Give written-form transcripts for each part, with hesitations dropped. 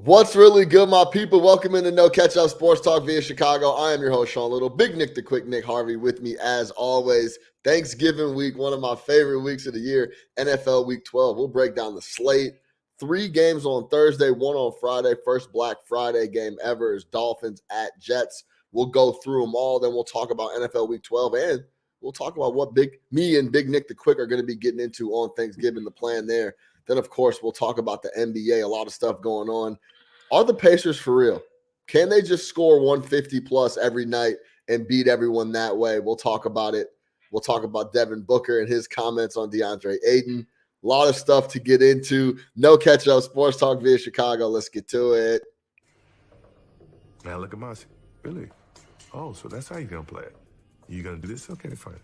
What's really good, my people? Welcome into No Catch Up Sports Talk via Chicago. I am your host, Sean Little. Big Nick the Quick Nick Harvey with me as always. Thanksgiving week, one of my favorite weeks of the year, NFL Week 12. We'll break down the slate. 3 games on Thursday, 1 on Friday. First Black Friday game ever is Dolphins at Jets. We'll go through them all. Then we'll talk about NFL Week 12, and we'll talk about what me and Big Nick the Quick are going to be getting into on Thanksgiving, the plan there. Then, of course, we'll talk about the NBA, a lot of stuff going on. Are the Pacers for real? Can they just score 150 plus every night and beat everyone that way? We'll talk about it. We'll talk about Devin Booker and his comments on DeAndre Ayton. A lot of stuff to get into. No Catch Up Sports Talk via Chicago. Let's get to it. Man, look at Mossy. Really? Oh, so that's how you're going to play it. You going to do this? Okay, fine.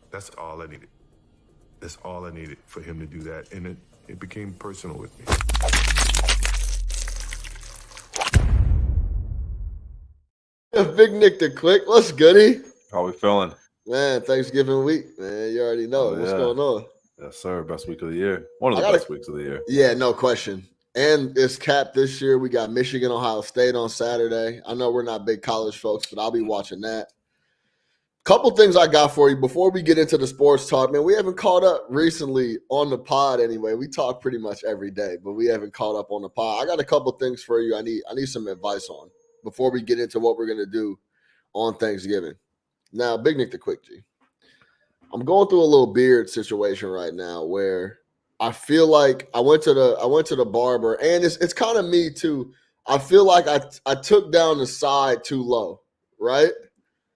That's all I needed. That's all I needed for him to do that. And it became personal with me. Big Nick the Quick. What's goody? How we feeling? Man, Thanksgiving week. Man, you already know. What's going on? Yes, sir. Best week of the year. One of the best weeks of the year. Yeah, no question. And it's capped this year. We got Michigan, Ohio State on Saturday. I know we're not big college folks, but I'll be watching that. Couple things I got for you before we get into the sports talk. Man, we haven't caught up recently on the pod anyway. We talk pretty much every day, but we haven't caught up on the pod. I got a couple things for you I need some advice on before we get into what we're going to do on Thanksgiving. Now, Big Nick the Quick G. I'm going through a little beard situation right now where I feel like I went to the barber, and it's kind of me too. I feel like I took down the side too low, right?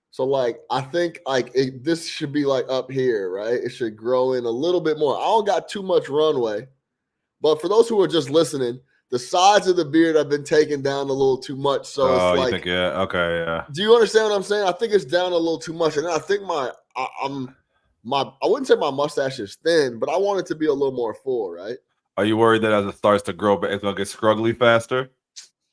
So like I think like this should be like up here, right? It should grow in a little bit more. I don't got too much runway, but for those who are just listening, the sides of the beard have been taken down a little too much. So it's like, you think, yeah, okay, yeah. Do you understand what I'm saying? I think it's down a little too much, and I think I wouldn't say my mustache is thin, but I want it to be a little more full, right? Are you worried that as it starts to grow, it's gonna get scruggly faster?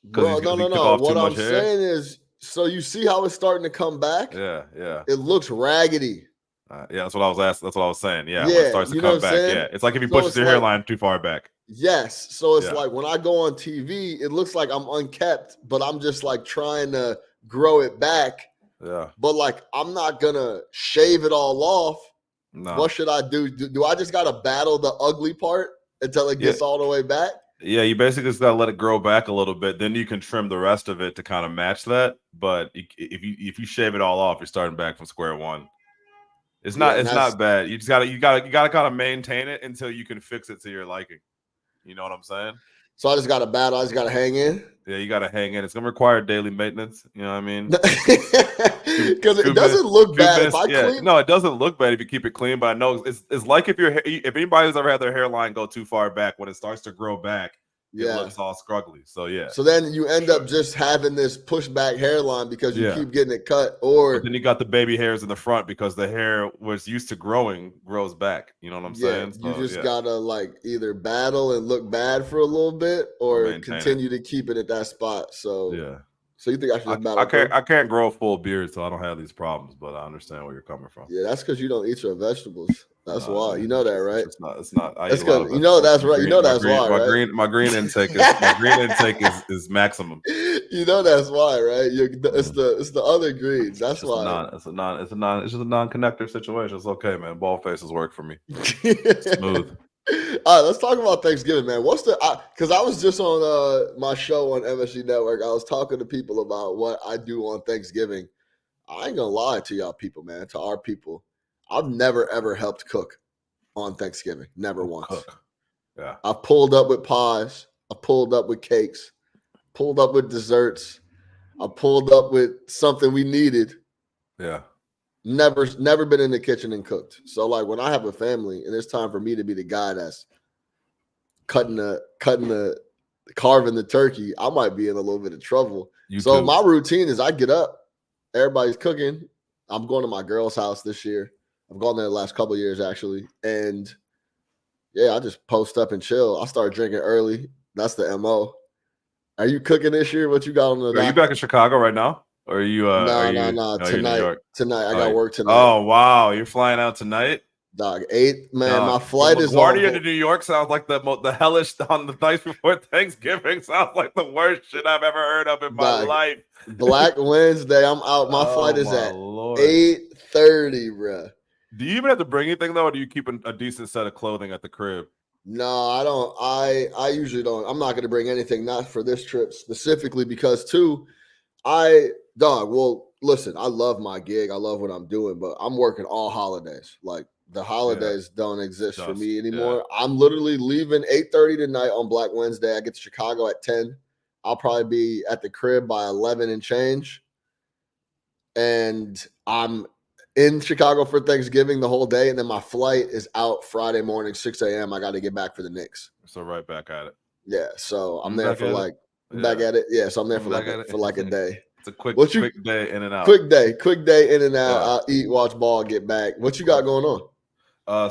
Bro, no. What I'm saying is, so you see how it's starting to come back? Yeah. It looks raggedy. Yeah, that's what I was asking. That's what I was saying. Yeah, when Yeah, it starts to you know come what I'm back. saying? Yeah, it's like if you So push it's your like- hairline too far back. Yes. So it's Yeah. like when I go on TV, it looks like I'm unkept, but I'm just like trying to grow it back. Yeah. But like I'm not gonna shave it all off. No. What should I do? Do I just gotta battle the ugly part until it gets all the way back? Yeah, you basically just gotta let it grow back a little bit. Then you can trim the rest of it to kind of match that. But if you shave it all off, you're starting back from square one. It's not bad. You just gotta kind of maintain it until you can fix it to your liking. You know what I'm saying? So I just gotta battle. I just gotta hang in. Yeah, you gotta hang in. It's gonna require daily maintenance. You know what I mean? Because it doesn't look bad if I clean. No, it doesn't look bad if you keep it clean. But I know it's like if anybody's ever had their hairline go too far back, when it starts to grow back, it looks all scruggly. So yeah. So then you end up just having this pushback hairline because you keep getting it cut, or but then you got the baby hairs in the front because the hair was used to growing grows back. You know what I'm saying? You just gotta like either battle and look bad for a little bit, or continue to keep it at that spot. So yeah. So you think I should just battle? I can't grow a full beard, so I don't have these problems. But I understand where you're coming from. Yeah, that's because you don't eat your vegetables. That's why. You know that, right? It's not. That's because you know that's right. You know that's why, right? My green intake is maximum. You know that's why, right? It's the other greens. That's why. It's just a non-connector situation. It's okay, man. Ball faces work for me. Smooth. All right, let's talk about Thanksgiving, man. Because I was just on my show on MSG Network. I was talking to people about what I do on Thanksgiving. I ain't gonna lie to y'all people, man. To our people, I've never ever helped cook on Thanksgiving. Never once. Cook. Yeah. I pulled up with pies. I pulled up with cakes. Pulled up with desserts. I pulled up with something we needed. Yeah. Never been in the kitchen and cooked. So like when I have a family and it's time for me to be the guy that's carving the turkey, I might be in a little bit of trouble. My routine is I get up, everybody's cooking. I'm going to my girl's house this year. I've gone there the last couple of years actually. And yeah, I just post up and chill. I start drinking early. That's the MO. Are you cooking this year? What you got on the Are you back in Chicago right now? Or are you No. Tonight I got work tonight. Oh wow, you're flying out tonight? Dog, 8, man. Dog, My flight from is on. LaGuardia to New York sounds like the hellish on the night before Thanksgiving. Sounds like the worst shit I've ever heard of in my Dog, life. Black Wednesday, I'm out. My flight is my at Lord. 8:30, bro. Do you even have to bring anything though, or do you keep a decent set of clothing at the crib? No, I don't. I usually don't. I'm not going to bring anything, not for this trip specifically, because too, well, listen, I love my gig. I love what I'm doing, but I'm working all holidays. Like the holidays don't exist for me anymore. Yeah. I'm literally leaving 8:30 tonight on Black Wednesday. I get to Chicago at 10. I'll probably be at the crib by 11 and change. And I'm in Chicago for Thanksgiving the whole day. And then my flight is out Friday morning, 6 a.m. I got to get back for the Knicks. So right back at it. Yeah. So I'm there for back at it. Yeah. So I'm there for like a day. It's a quick day in and out. Quick day in and out. Yeah. I'll eat, watch ball, get back. What you got going on?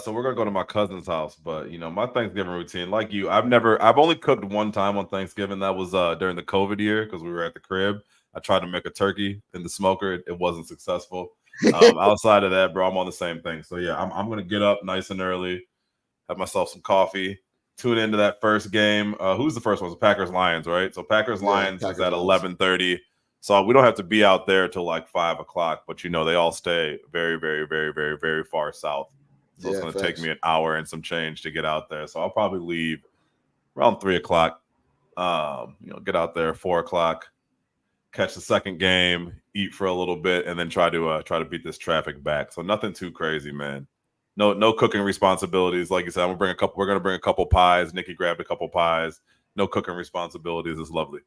So we're gonna go to my cousin's house, but my Thanksgiving routine, like you, I've only cooked one time on Thanksgiving. That was during the COVID year because we were at the crib. I tried to make a turkey in the smoker. It wasn't successful. Outside of that, bro, I'm on the same thing. So yeah, I'm gonna get up nice and early, have myself some coffee, tune into that first game. Who's the first one? It's Packers Lions, right? So Packers Lions is at 11:30. So we don't have to be out there till like 5 o'clock, but they all stay very, very, very, very, very far south. So it's going to take me an hour and some change to get out there. So I'll probably leave around 3 o'clock. Get out there 4 o'clock, catch the second game, eat for a little bit, and then try to beat this traffic back. So nothing too crazy, man. No cooking responsibilities. Like you said, we're going to bring a couple pies. Nikki grabbed a couple pies. No cooking responsibilities. It's lovely.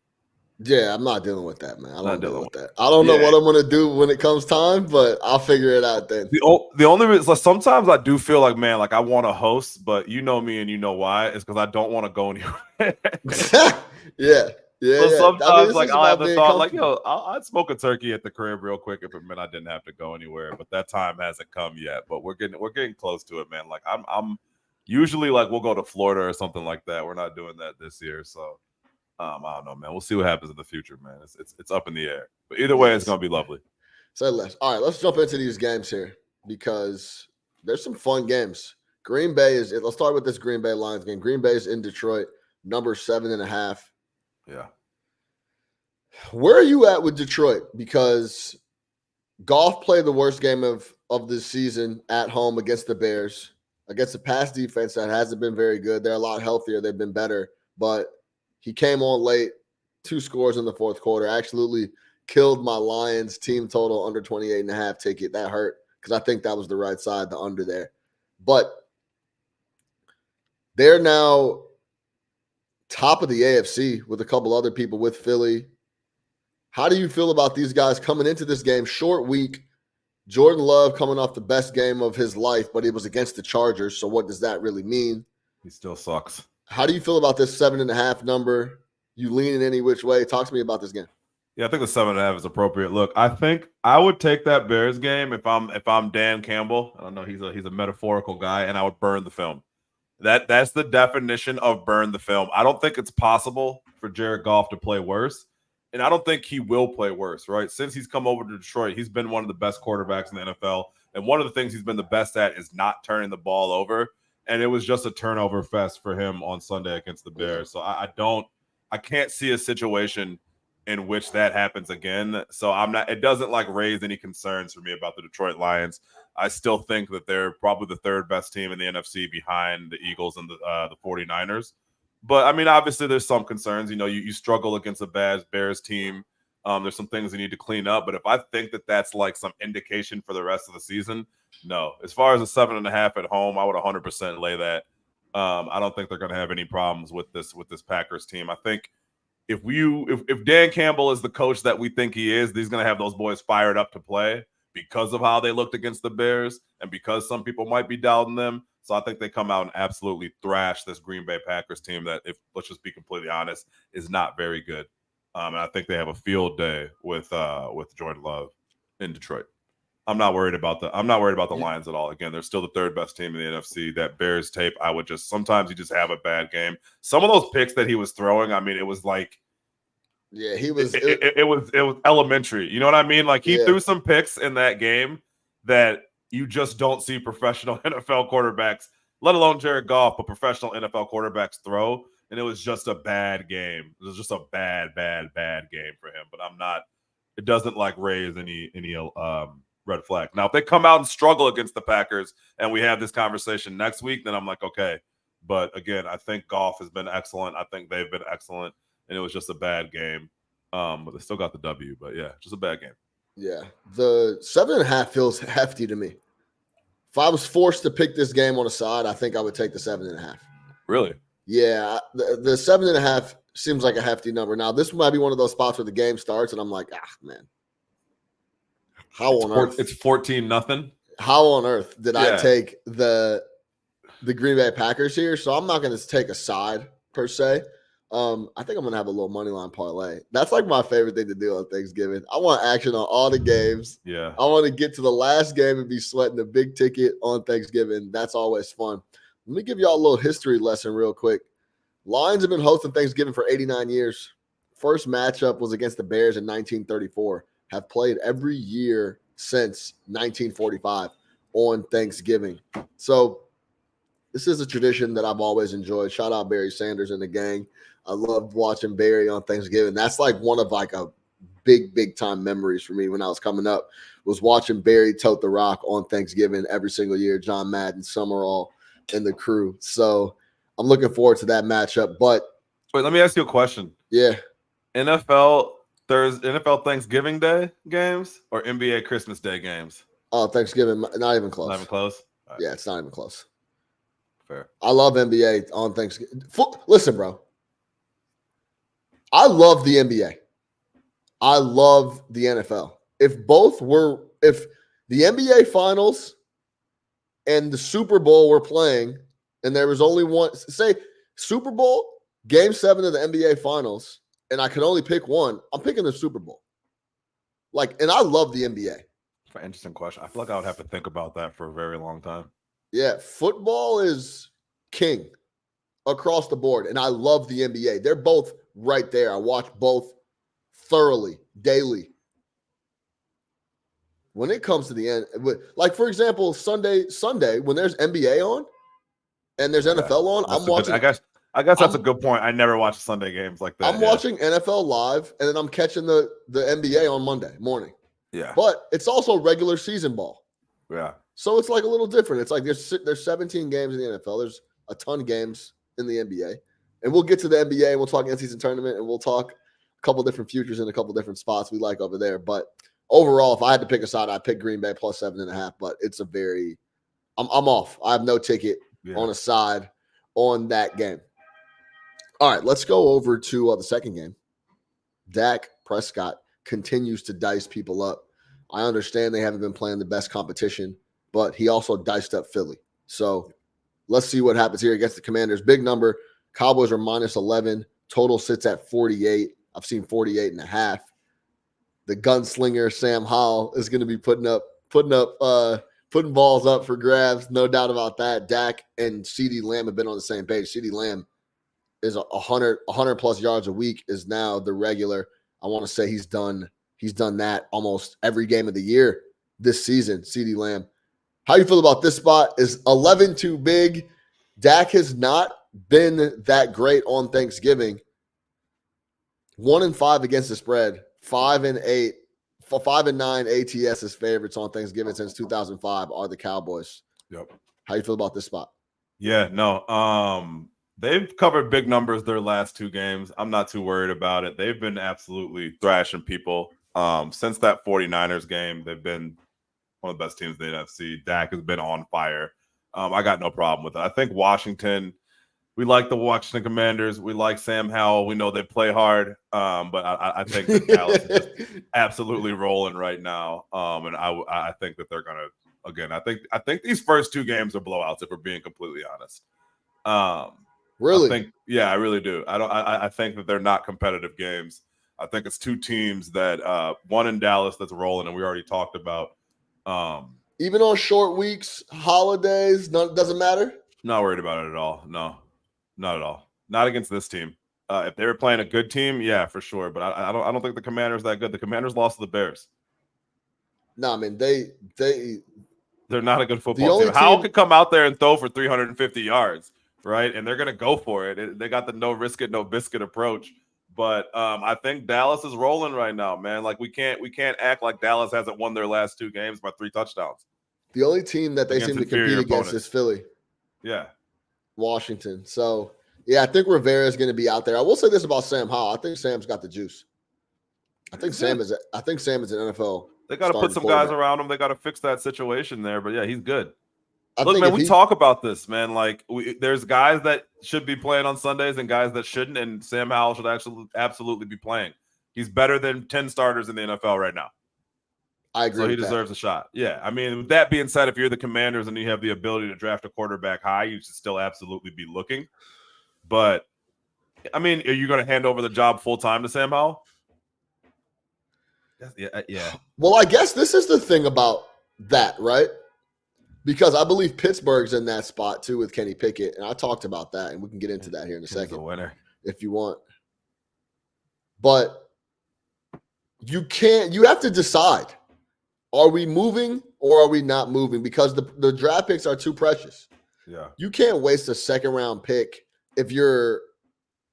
Yeah, I'm not dealing with that, man. I don't deal with that. I don't know what I'm going to do when it comes time, but I'll figure it out then. The only reason, like, sometimes I do feel like, man, like I want to host, but you know me and you know why. It's because I don't want to go anywhere. Yeah. So sometimes, I'll have the thought, like, I'd smoke a turkey at the crib real quick if it meant I didn't have to go anywhere. But that time hasn't come yet. But we're getting close to it, man. Like I'm usually like we'll go to Florida or something like that. We're not doing that this year, so. I don't know, man. We'll see what happens in the future, man. It's up in the air. But either way, it's going to be lovely. Say less. All right, let's jump into these games here because there's some fun games. Let's start with this Green Bay Lions game. Green Bay is in Detroit, number 7.5. Yeah. Where are you at with Detroit? Because Goff played the worst game of this season at home against the Bears, against a pass defense that hasn't been very good. They're a lot healthier. They've been better, but he came on late, 2 scores in the fourth quarter. Absolutely killed my Lions team total under 28.5 ticket. That hurt because I think that was the right side, the under there. But they're now top of the AFC with a couple other people with Philly. How do you feel about these guys coming into this game? Short week. Jordan Love coming off the best game of his life, but it was against the Chargers. So what does that really mean? He still sucks. How do you feel about this 7.5 number? You lean in any which way? Talk to me about this game. Yeah, I think the 7.5 is appropriate. Look, I think I would take that Bears game if I'm Dan Campbell. I don't know, he's a metaphorical guy, and I would burn the film. That's the definition of burn the film. I don't think it's possible for Jared Goff to play worse, and I don't think he will play worse, right? Since he's come over to Detroit, he's been one of the best quarterbacks in the NFL, and one of the things he's been the best at is not turning the ball over. And it was just a turnover fest for him on Sunday against the Bears. So I can't see a situation in which that happens again. So it doesn't like raise any concerns for me about the Detroit Lions. I still think that they're probably the third best team in the NFC behind the Eagles and the 49ers. But I mean, obviously there's some concerns, you struggle against a bad Bears team. There's some things you need to clean up, but if I think that that's like some indication for the rest of the season, no. As far as a 7.5 at home, I would 100% lay that. I don't think they're going to have any problems with this Packers team. I think if Dan Campbell is the coach that we think he is, he's going to have those boys fired up to play because of how they looked against the Bears and because some people might be doubting them. So I think they come out and absolutely thrash this Green Bay Packers team that, if let's just be completely honest, is not very good. And I think they have a field day with Jordan Love in Detroit. I'm not worried about the Lions at all. Again, they're still the third best team in the NFC. That Bears tape, sometimes you just have a bad game. Some of those picks that he was throwing, I mean, it was like, yeah, he was. It was elementary. You know what I mean? Like he threw some picks in that game that you just don't see professional NFL quarterbacks, let alone Jared Goff, but professional NFL quarterbacks throw. And it was just a bad game. It was just a bad game for him. But it doesn't like raise any red flag. Now, if they come out and struggle against the Packers and we have this conversation next week, then I'm like, okay. But again, I think Goff has been excellent. I think they've been excellent. And it was just a bad game. But they still got the W. But yeah, just a bad game. Yeah. The 7.5 feels hefty to me. If I was forced to pick this game on a side, I think I would take the 7.5. Really? Yeah. The 7.5 seems like a hefty number. Now, this might be one of those spots where the game starts and I'm like, man. It's 14-0. How on earth did I take the Green Bay Packers here? So I'm not going to take a side per se. I think I'm going to have a little money line parlay. That's like my favorite thing to do on Thanksgiving. I want action on all the games. Yeah. I want to get to the last game and be sweating a big ticket on Thanksgiving. That's always fun. Let me give y'all a little history lesson real quick. Lions have been hosting Thanksgiving for 89 years. First matchup was against the Bears in 1934. Have played every year since 1945 on Thanksgiving. So this is a tradition that I've always enjoyed. Shout out Barry Sanders and the gang. I loved watching Barry on Thanksgiving. That's like one of like a big time memories for me when I was coming up, was watching Barry tote the rock on Thanksgiving every single year. John Madden, Summerall, and the crew. So I'm looking forward to that matchup. But wait, let me ask you a question. Yeah. NFL Thanksgiving Day games or NBA Christmas Day games? Oh, Thanksgiving, not even close. Not even close? Right. Yeah, it's not even close. Fair. I love NBA on Thanksgiving. Listen, bro. I love the NBA. I love the NFL. If the NBA Finals and the Super Bowl were playing and there was only one, say Super Bowl, Game 7 of the NBA Finals, and I could only pick one, I'm picking the Super Bowl. And I love the NBA. Interesting question. I feel like I would have to think about that for a very long time. Yeah, football is king across the board, and I love the NBA. They're both right there. I watch both thoroughly, daily. When it comes to the end, like for example, Sunday when there's NBA on and there's NFL on, I'm watching. I guess that's a good point. I never watch Sunday games like that. I'm watching NFL live, and then I'm catching the NBA on Monday morning. Yeah, but it's also regular season ball. Yeah, so it's like a little different. It's like there's 17 games in the NFL. There's a ton of games in the NBA, and we'll get to the NBA and we'll talk in-season tournament and we'll talk a couple different futures in a couple different spots we like over there. But overall, if I had to pick a side, I'd pick Green Bay plus 7.5. But it's I'm off. I have no ticket on a side on that game. All right, let's go over to the second game. Dak Prescott continues to dice people up. I understand they haven't been playing the best competition, but he also diced up Philly. So let's see what happens here against the Commanders. Big number. Cowboys are minus 11. Total sits at 48. I've seen 48.5. The gunslinger Sam Howell is going to be putting balls up for grabs. No doubt about that. Dak and CeeDee Lamb have been on the same page. CeeDee Lamb is 100 plus yards a week is now the regular. I want to say he's done that almost every game of the year this season. CeeDee Lamb. How you feel about this spot? Is 11 too big? Dak has not been that great on Thanksgiving. 1-5 against the spread. 5-8, 5-9 ATS as favorites on Thanksgiving since 2005 are the Cowboys. Yep. How you feel about this spot? Yeah, no. They've covered big numbers their last two games. I'm not too worried about it. They've been absolutely thrashing people. Since that 49ers game, they've been one of the best teams in the NFC. Dak has been on fire. I got no problem with it. I think Washington, we like the Washington Commanders. We like Sam Howell. We know they play hard. But I think that Dallas is just absolutely rolling right now. And I think that they're going to, again, I think these first two games are blowouts, if we're being completely honest. Really? I really do. I think that they're not competitive games. I think it's two teams that one in Dallas that's rolling, and we already talked about. Even on short weeks, holidays, doesn't matter? Not worried about it at all. No, not at all. Not against this team. If they were playing a good team, yeah, for sure. But I don't think the Commanders that good. The Commanders lost to the Bears. No, I mean they They're not a good The football only team. Howell team- could come out there and throw for 350 yards, right? And they're going to go for it. They got the no risk it, no biscuit approach. But I think Dallas is rolling right now, man. Like we can't act like Dallas hasn't won their last 2 games by 3 touchdowns. The only team that they Against seem to compete inferior against opponents. is Philly, Yeah. Washington. So, yeah, I think Rivera is going to be out there. I will say this about Sam Howell. I think Sam's got the juice. I think Sam is an NFL. They got to put starting some guys quarterback. around him. They got to fix that situation there. But yeah, he's good. I Look, think man, if we he- talk about this, man. Like, there's guys that should be playing on Sundays and guys that shouldn't, and Sam Howell should actually absolutely be playing. He's better than 10 starters in the NFL right now. I agree. So he with deserves a shot. Yeah. I mean, with that being said, if you're the Commanders and you have the ability to draft a quarterback high, you should still absolutely be looking. But, I mean, are you going to hand over the job full-time to Sam Howell? Yeah. Well, I guess this is the thing about that, right? Because I believe Pittsburgh's in that spot too with Kenny Pickett, and I talked about that, and we can get into that here in a He's second a winner. if you want. But you have to decide: are we moving or are we not moving? Because the draft picks are too precious. Yeah. You can't waste a second-round pick if you're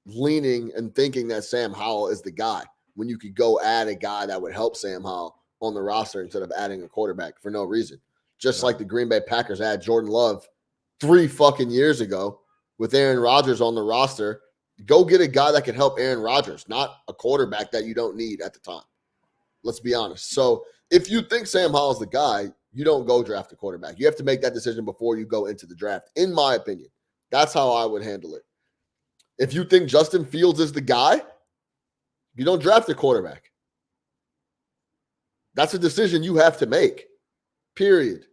leaning and thinking that Sam Howell is the guy when you could go add a guy that would help Sam Howell on the roster instead of adding a quarterback for no reason. Just like the Green Bay Packers had Jordan Love 3 fucking years ago with Aaron Rodgers on the roster. Go get a guy that can help Aaron Rodgers, not a quarterback that you don't need at the time. Let's be honest. So if you think Sam Howell's the guy, you don't go draft a quarterback. You have to make that decision before you go into the draft, in my opinion. That's how I would handle it. If you think Justin Fields is the guy, you don't draft a quarterback. That's a decision you have to make, period.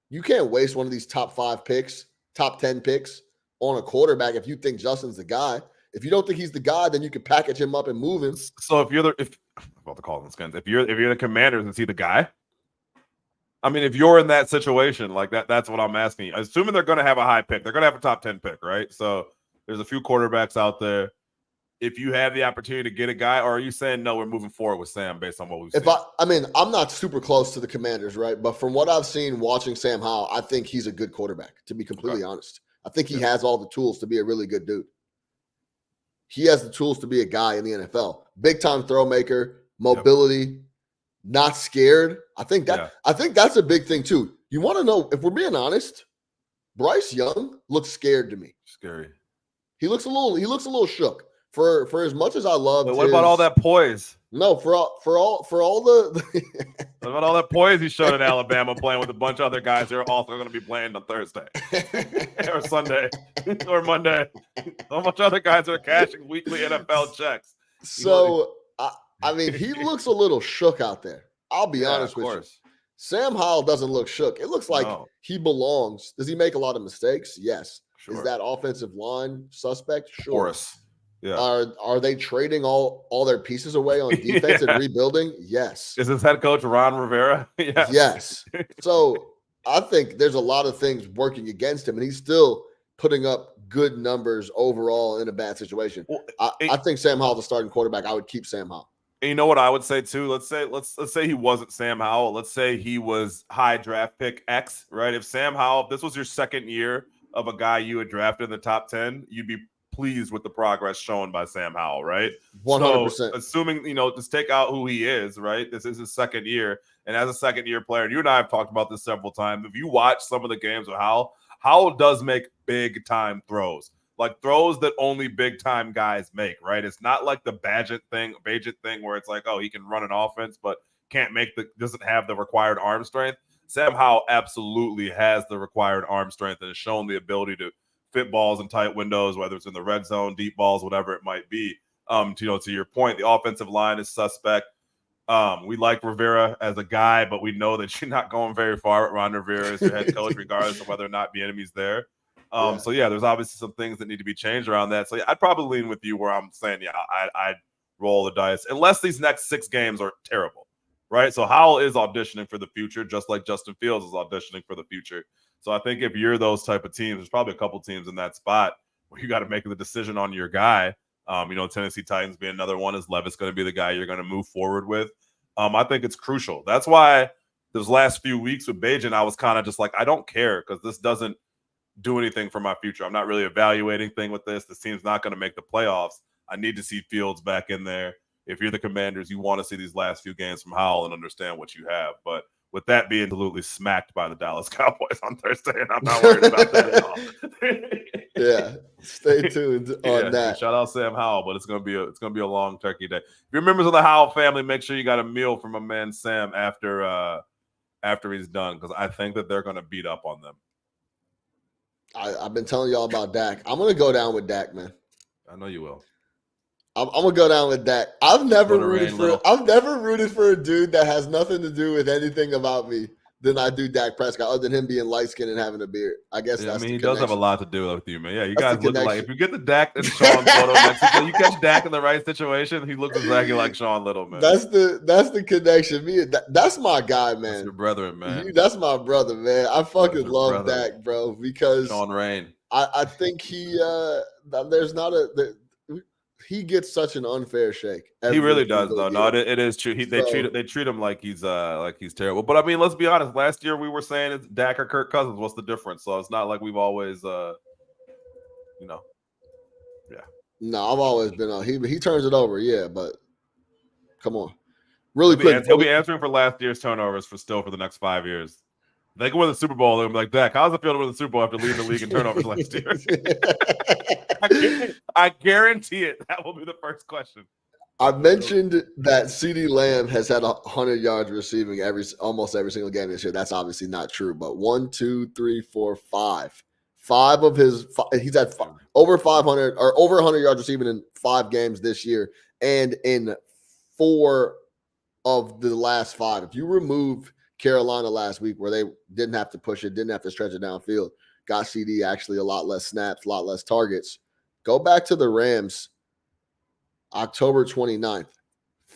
You can't waste one of these top 5 picks, top 10 picks on a quarterback if you think Justin's the guy. If you don't think he's the guy, then you can package him up and move him. So if you're if you're the Commanders, is he the guy? I mean, if you're in that situation, like that's what I'm asking you. Assuming they're going to have a high pick, they're going to have a top 10 pick, right? So there's a few quarterbacks out there. If you have the opportunity to get a guy, or are you saying no, we're moving forward with Sam based on what we've seen? I'm not super close to the Commanders, right? But from what I've seen watching Sam Howell, I think he's a good quarterback, to be completely honest. I think he has all the tools to be a really good dude. He has the tools to be a guy in the NFL. Big time throw maker, mobility, not scared. I think that's a big thing too. You want to know, if we're being honest, Bryce Young looks scared to me. Scary. He looks a little shook. For as much as I love, what about all that poise? No, for all the What about all that poise he showed in Alabama playing with a bunch of other guys who are also going to be playing on Thursday or Sunday or Monday? How much other guys are cashing weekly NFL checks? So I mean, he looks a little shook out there. I'll be honest with you. Sam Howell doesn't look shook. It looks like he belongs. Does he make a lot of mistakes? Yes. Sure. Is that offensive line suspect? Sure. Of course. Yeah. Are they trading all their pieces away on defense and rebuilding? Yes. Is his head coach Ron Rivera? Yes. So I think there's a lot of things working against him, and he's still putting up good numbers overall in a bad situation. Well, I think Sam Howell's a starting quarterback. I would keep Sam Howell. And you know what I would say too? Let's say he wasn't Sam Howell. Let's say he was high draft pick X, right? If this was your second year of a guy you had drafted in the top 10, you'd be pleased with the progress shown by Sam Howell, right? 100%. So, assuming, just take out who he is, right? This is his second year. And as a second-year player, and you and I have talked about this several times, if you watch some of the games of Howell does make big-time throws, like throws that only big-time guys make, right? It's not like the Badgett thing where it's like, oh, he can run an offense, but doesn't have the required arm strength. Sam Howell absolutely has the required arm strength and has shown the ability to fit balls in tight windows, whether it's in the red zone, deep balls, whatever it might be. To your point, the offensive line is suspect. We like Rivera as a guy, but we know that you're not going very far with Ron Rivera as your head coach, regardless of whether or not Bieniemy's there. So there's obviously some things that need to be changed around that. So I'd probably lean with you where I'm saying, I'd roll the dice unless these next 6 games are terrible, right? So Howell is auditioning for the future, just like Justin Fields is auditioning for the future. So I think if you're those type of teams, there's probably a couple teams in that spot where you got to make the decision on your guy. Tennessee Titans being another one. Is Levis going to be the guy you're going to move forward with? I think it's crucial. That's why those last few weeks with Bajan, I was kind of just like, I don't care because this doesn't do anything for my future. I'm not really evaluating thing with this. This team's not going to make the playoffs. I need to see Fields back in there. If you're the Commanders, you want to see these last few games from Howell and understand what you have. But with that being absolutely smacked by the Dallas Cowboys on Thursday, and I'm not worried about that at all. Yeah, stay tuned on that. Shout out Sam Howell, but it's gonna be a long turkey day. If you're members of the Howell family, make sure you got a meal from my man Sam after he's done, because I think that they're gonna beat up on them. I've been telling y'all about Dak. I'm gonna go down with Dak, man. I know you will. I'm gonna go down with Dak. I've never rooted for a dude that has nothing to do with anything about me than I do Dak Prescott, other than him being light skinned and having a beard. I guess that's he does have a lot to do with you, man. Yeah, you that's guys look like, if you get the Dak and Sean photo next to you catch Dak in the right situation, he looks exactly like Sean Little, man. That's the connection. That's my guy, man. That's your brother, man. That's my brother, man. I fucking love Dak, bro, because Sean Rain. I think he he gets such an unfair shake. He really does, though. No, it is true. They treat him like he's terrible. But I mean, let's be honest. Last year we were saying it's Dak or Kirk Cousins. What's the difference? So it's not like we've always, yeah. No, I've always been. He turns it over, yeah. But come on, really quick. He'll be answering for last year's turnovers for the next 5 years. They can win the Super Bowl. They'll be like, Dak, how's it feel to win the Super Bowl after leading the league in turnovers last year? I guarantee it. That will be the first question. I mentioned that CeeDee Lamb has had 100 yards receiving almost every single game this year. That's obviously not true, but 1, 2, 3, 4, 5. Five of his he's had over 500 or over 100 yards receiving in 5 games this year, and in 4 of the last 5. If you remove Carolina last week, where they didn't have to push it, didn't have to stretch it downfield, got CD actually a lot less snaps, a lot less targets. Go back to the Rams, October 29th,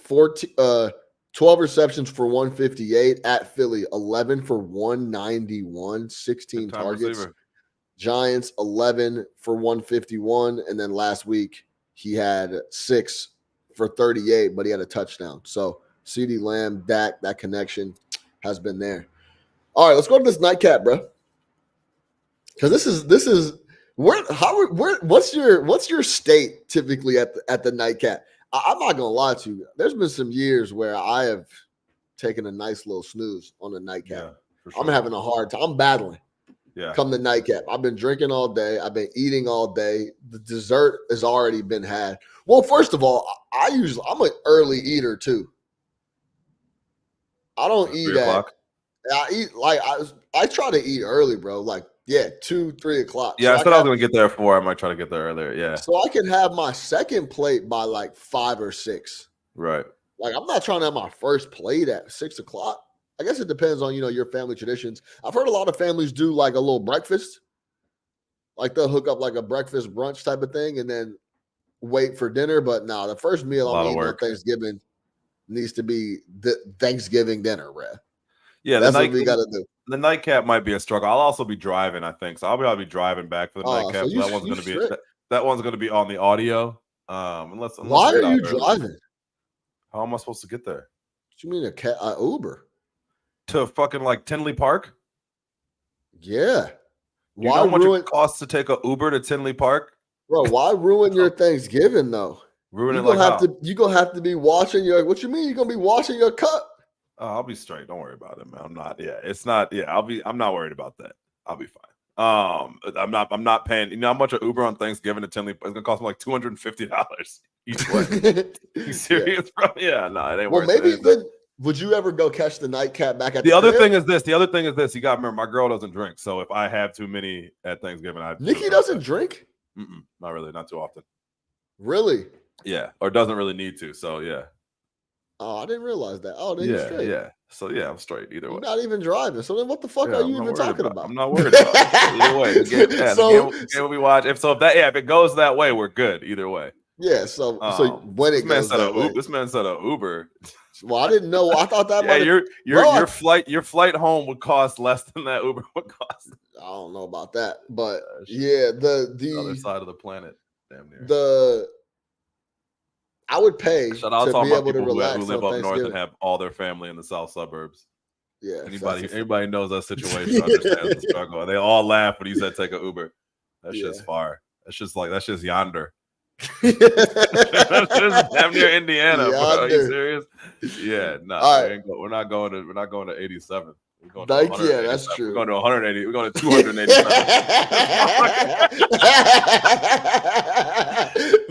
12 receptions for 158 at Philly, 11 for 191, 16 targets. Receiver. Giants, 11 for 151, and then last week he had 6 for 38, but he had a touchdown. So CeeDee Lamb, Dak, that connection has been there. All right, let's go to this nightcap, bro. Because this is what's your state typically at the nightcap? I'm not gonna lie to you. There's been some years where I have taken a nice little snooze on the nightcap. Yeah, for sure. I'm having a hard time. I'm battling. Yeah. Come the nightcap. I've been drinking all day. I've been eating all day. The dessert has already been had. Well, first of all, I'm an early eater too. I don't eat at. I eat like I try to eat early, bro. Like 2, 3 o'clock. Yeah, so I said I was gonna get there at 4. I might try to get there earlier. Yeah. So I can have my second plate by like 5 or 6. Right. Like I'm not trying to have my first plate at 6 o'clock. I guess it depends on your family traditions. I've heard a lot of families do like a little breakfast. Like they'll hook up like a breakfast brunch type of thing and then wait for dinner. But no, the first meal I'm eating on Thanksgiving needs to be the Thanksgiving dinner, bruh. Yeah, that's what we got to do. The nightcap might be a struggle. I'll also be driving, I think. So I'll be driving back for the nightcap. So that one's gonna be on the audio. Unless why are you driving? How am I supposed to get there? What you mean a Uber? To fucking like Tinley Park? Yeah. Why how much it costs to take a Uber to Tinley Park? Bro, why ruin your Thanksgiving though? You're gonna have to be washing your. What you mean? You're gonna be washing your cup? Oh, I'll be straight. Don't worry about it, man. I'm not. Yeah, it's not. Yeah, I'm not worried about that. I'll be fine. I'm not paying. You know how much an Uber on Thanksgiving to Tinley? It's gonna cost me like $250 each way. You serious, bro? Yeah, no, it ain't. Well, maybe then. Would you ever go catch the nightcap back at the other thing is this? The other thing is this. You got to remember, my girl doesn't drink. So if I have too many at Thanksgiving, Nikki doesn't drink. Not really, not too often. Really? Yeah, or doesn't really need to. So yeah. Oh, I didn't realize that. Oh, then you're straight. Yeah. So yeah, I'm straight either way. You're not even driving. So then, what the fuck are you even talking about? I'm not worried about it. Either way, the game we watch. If it goes that way, we're good. Either way. Yeah. So when it goes that way, this man said a Uber. Well, I didn't know. I thought that. Your flight home would cost less than that Uber would cost. I don't know about that, but yeah, the other side of the planet, damn near. I would pay Shout out to to all be my able to people relax who live up north and have all their family in the south suburbs. Yeah. Anybody knows that situation understands the struggle. They all laugh when he said take an Uber. That's just far. That's just yonder. That's just damn near Indiana, bro. Are you serious? Yeah, no. Right. We're not going to 87. We're going to 187. Yeah, that's true. We're going to 180. We're going to 287.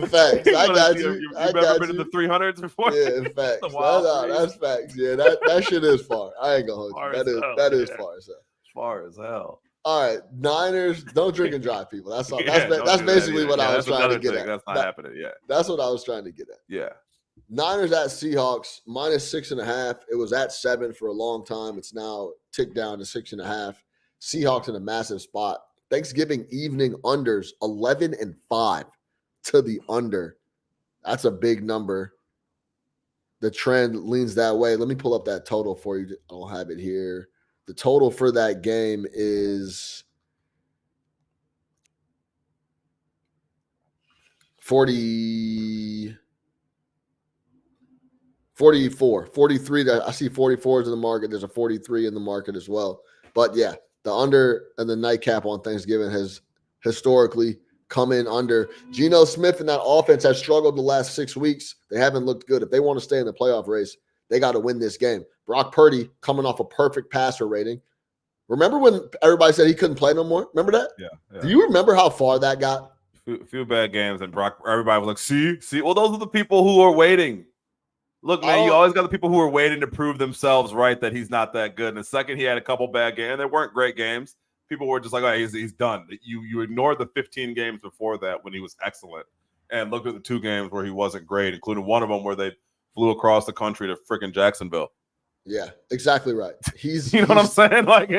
Facts. I got you. You've ever been in the 300s before? Yeah, facts. That's facts. Yeah, that shit is far. I ain't gonna hold you. That is far as hell. Far as hell. All right, Niners, don't drink and drive, people. That's all. That's basically what I was trying to get at. That's not happening. Yeah, that's what I was trying to get at. Yeah. Niners at Seahawks -6.5. It was at 7 for a long time. It's now ticked down to 6.5. Seahawks in a massive spot. Thanksgiving evening unders 11-5 to the under. That's a big number. The trend leans that way. Let me pull up that total for you. I don't have it here. The total for that game is 44, 43. I see 44s in the market. There's a 43 in the market as well. But yeah, the under and the nightcap on Thanksgiving has historically come in under. Geno Smith and that offense has struggled the last 6 weeks. They haven't looked good. If they want to stay in the playoff race, they got to win this game. Brock Purdy coming off a perfect passer rating. Remember when everybody said he couldn't play no more? Remember that? Yeah. Do you remember how far that got? Few bad games, and everybody was like, see. Well, those are the people who are waiting. Look, man, you always got the people who are waiting to prove themselves right that he's not that good. And the second he had a couple bad games, and they weren't great games, people were just like, oh, he's done. You ignored the 15 games before that when he was excellent, and looked at the 2 games where he wasn't great, including one of them where they flew across the country to freaking Jacksonville. Yeah, exactly right. You know what I'm saying? Like,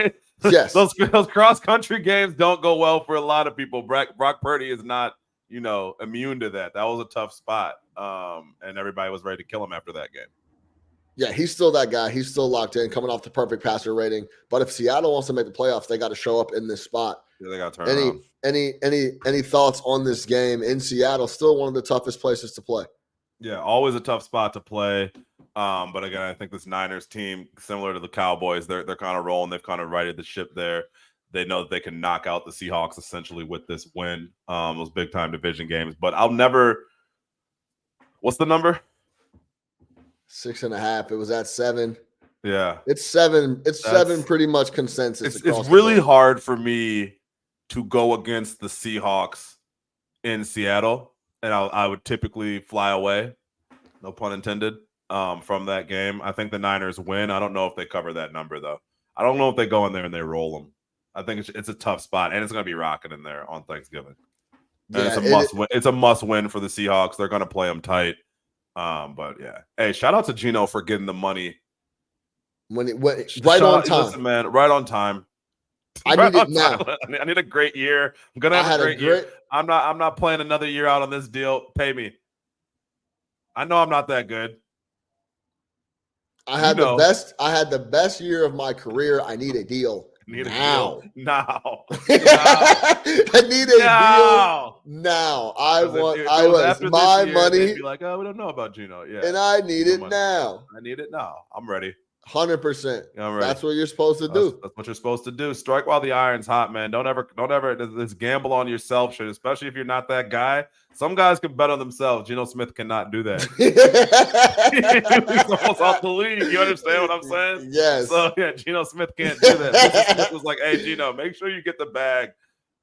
yes, those cross country games don't go well for a lot of people. Brock Purdy is not, immune to that. That was a tough spot, and everybody was ready to kill him after that game. Yeah, he's still that guy. He's still locked in, coming off the perfect passer rating. But if Seattle wants to make the playoffs, they got to show up in this spot. Yeah, they got to turn around. Any thoughts on this game in Seattle? Still one of the toughest places to play. Yeah, always a tough spot to play. But again, I think this Niners team, similar to the Cowboys, they're kind of rolling. They've kind of righted the ship there. They know that they can knock out the Seahawks essentially with this win. Those big time division games. But I'll never. What's the number? 6.5. It was at 7. Yeah, it's 7. It's 7. Pretty much consensus. It's really hard for me to go against the Seahawks in Seattle, and I would typically fly away. No pun intended. From that game, I think the Niners win. I don't know if they cover that number though. I don't know if they go in there and they roll them. I think it's a tough spot, and it's going to be rocking in there on Thanksgiving. And it's a must win. It's a must win for the Seahawks. They're going to play them tight. But yeah, hey, shout out to Geno for getting the money on time. Listen, man, right on time. I need it now. I need a great year. I'm gonna have a great year. I'm not playing another year out on this deal. Pay me. I know I'm not that good. I had the best year of my career. I need a deal. Now. I need a deal now. I want my money. Be like, oh, we don't know about Geno. Yeah, and I need it now. I need it now. I'm ready. 100%. That's what you're supposed to do. That's what you're supposed to do. Strike while the iron's hot, man. Don't ever this gamble on yourself shit, especially if you're not that guy. Some guys can bet on themselves. Geno Smith cannot do that. He's almost off the league. You understand what I'm saying? Yes. So yeah, Geno Smith can't do that. Mr. Smith was like, hey, Geno, make sure you get the bag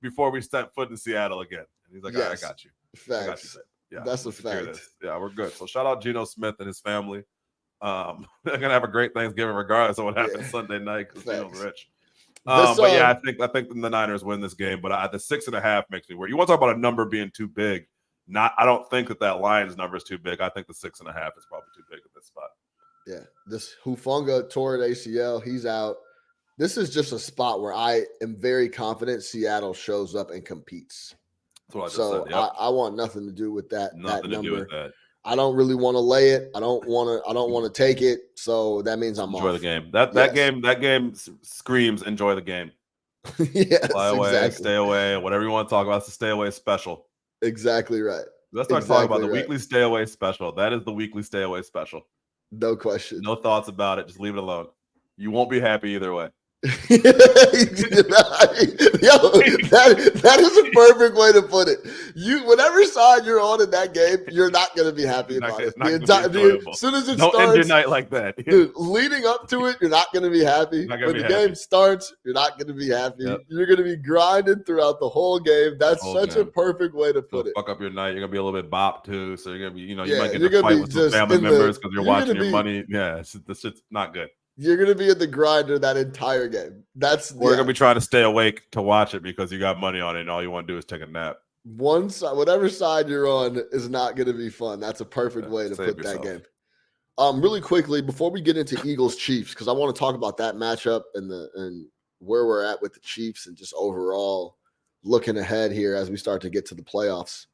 before we step foot in Seattle again. And he's like, yes. All right, I got you. Facts. I got you. Yeah, that's a fact. Yeah, we're good. So shout out Geno Smith and his family. They're gonna have a great Thanksgiving regardless of what happens Sunday night because Geno's rich. But yeah, I think the Niners win this game. But the 6.5 makes me worried. You want to talk about a number being too big? I don't think that Lions number is too big. I think the 6.5 is probably too big at this spot. Yeah, this Hufanga tore at ACL. He's out. This is just a spot where I am very confident Seattle shows up and competes. That's what I just said. Yep. I want nothing to do with that. Nothing that number. To do with that. I don't really want to lay it. I don't want to take it. So that means I'm enjoy off. The game. That game screams enjoy the game. Yes, fly away, stay away, whatever you want to talk about. It's a stay away special. Exactly right. Let's start talking about the weekly stay away special. That is the weekly stay away special. No question. No thoughts about it. Just leave it alone. You won't be happy either way. Yo, that is a perfect way to put it. Whatever side you're on in that game, you're not going to be happy about it. As soon as it Don't starts, end your night like that. Dude, leading up to it, you're not going to be happy. When the game starts, you're not going to be happy. Yep. You're going to be grinding throughout the whole game. That's such a perfect way to put it. Fuck up your night. You're going to be a little bit bopped too. So you're going to be, you might get to fight with some family members because you're watching your money. Yeah, this shit's not good. You're gonna be in the grinder that entire game. We're gonna be trying to stay awake to watch it because you got money on it, and all you want to do is take a nap. One side, whatever side you're on, is not gonna be fun. That's a perfect way to put that game. Really quickly before we get into Eagles Chiefs, because I want to talk about that matchup and where we're at with the Chiefs and just overall looking ahead here as we start to get to the playoffs.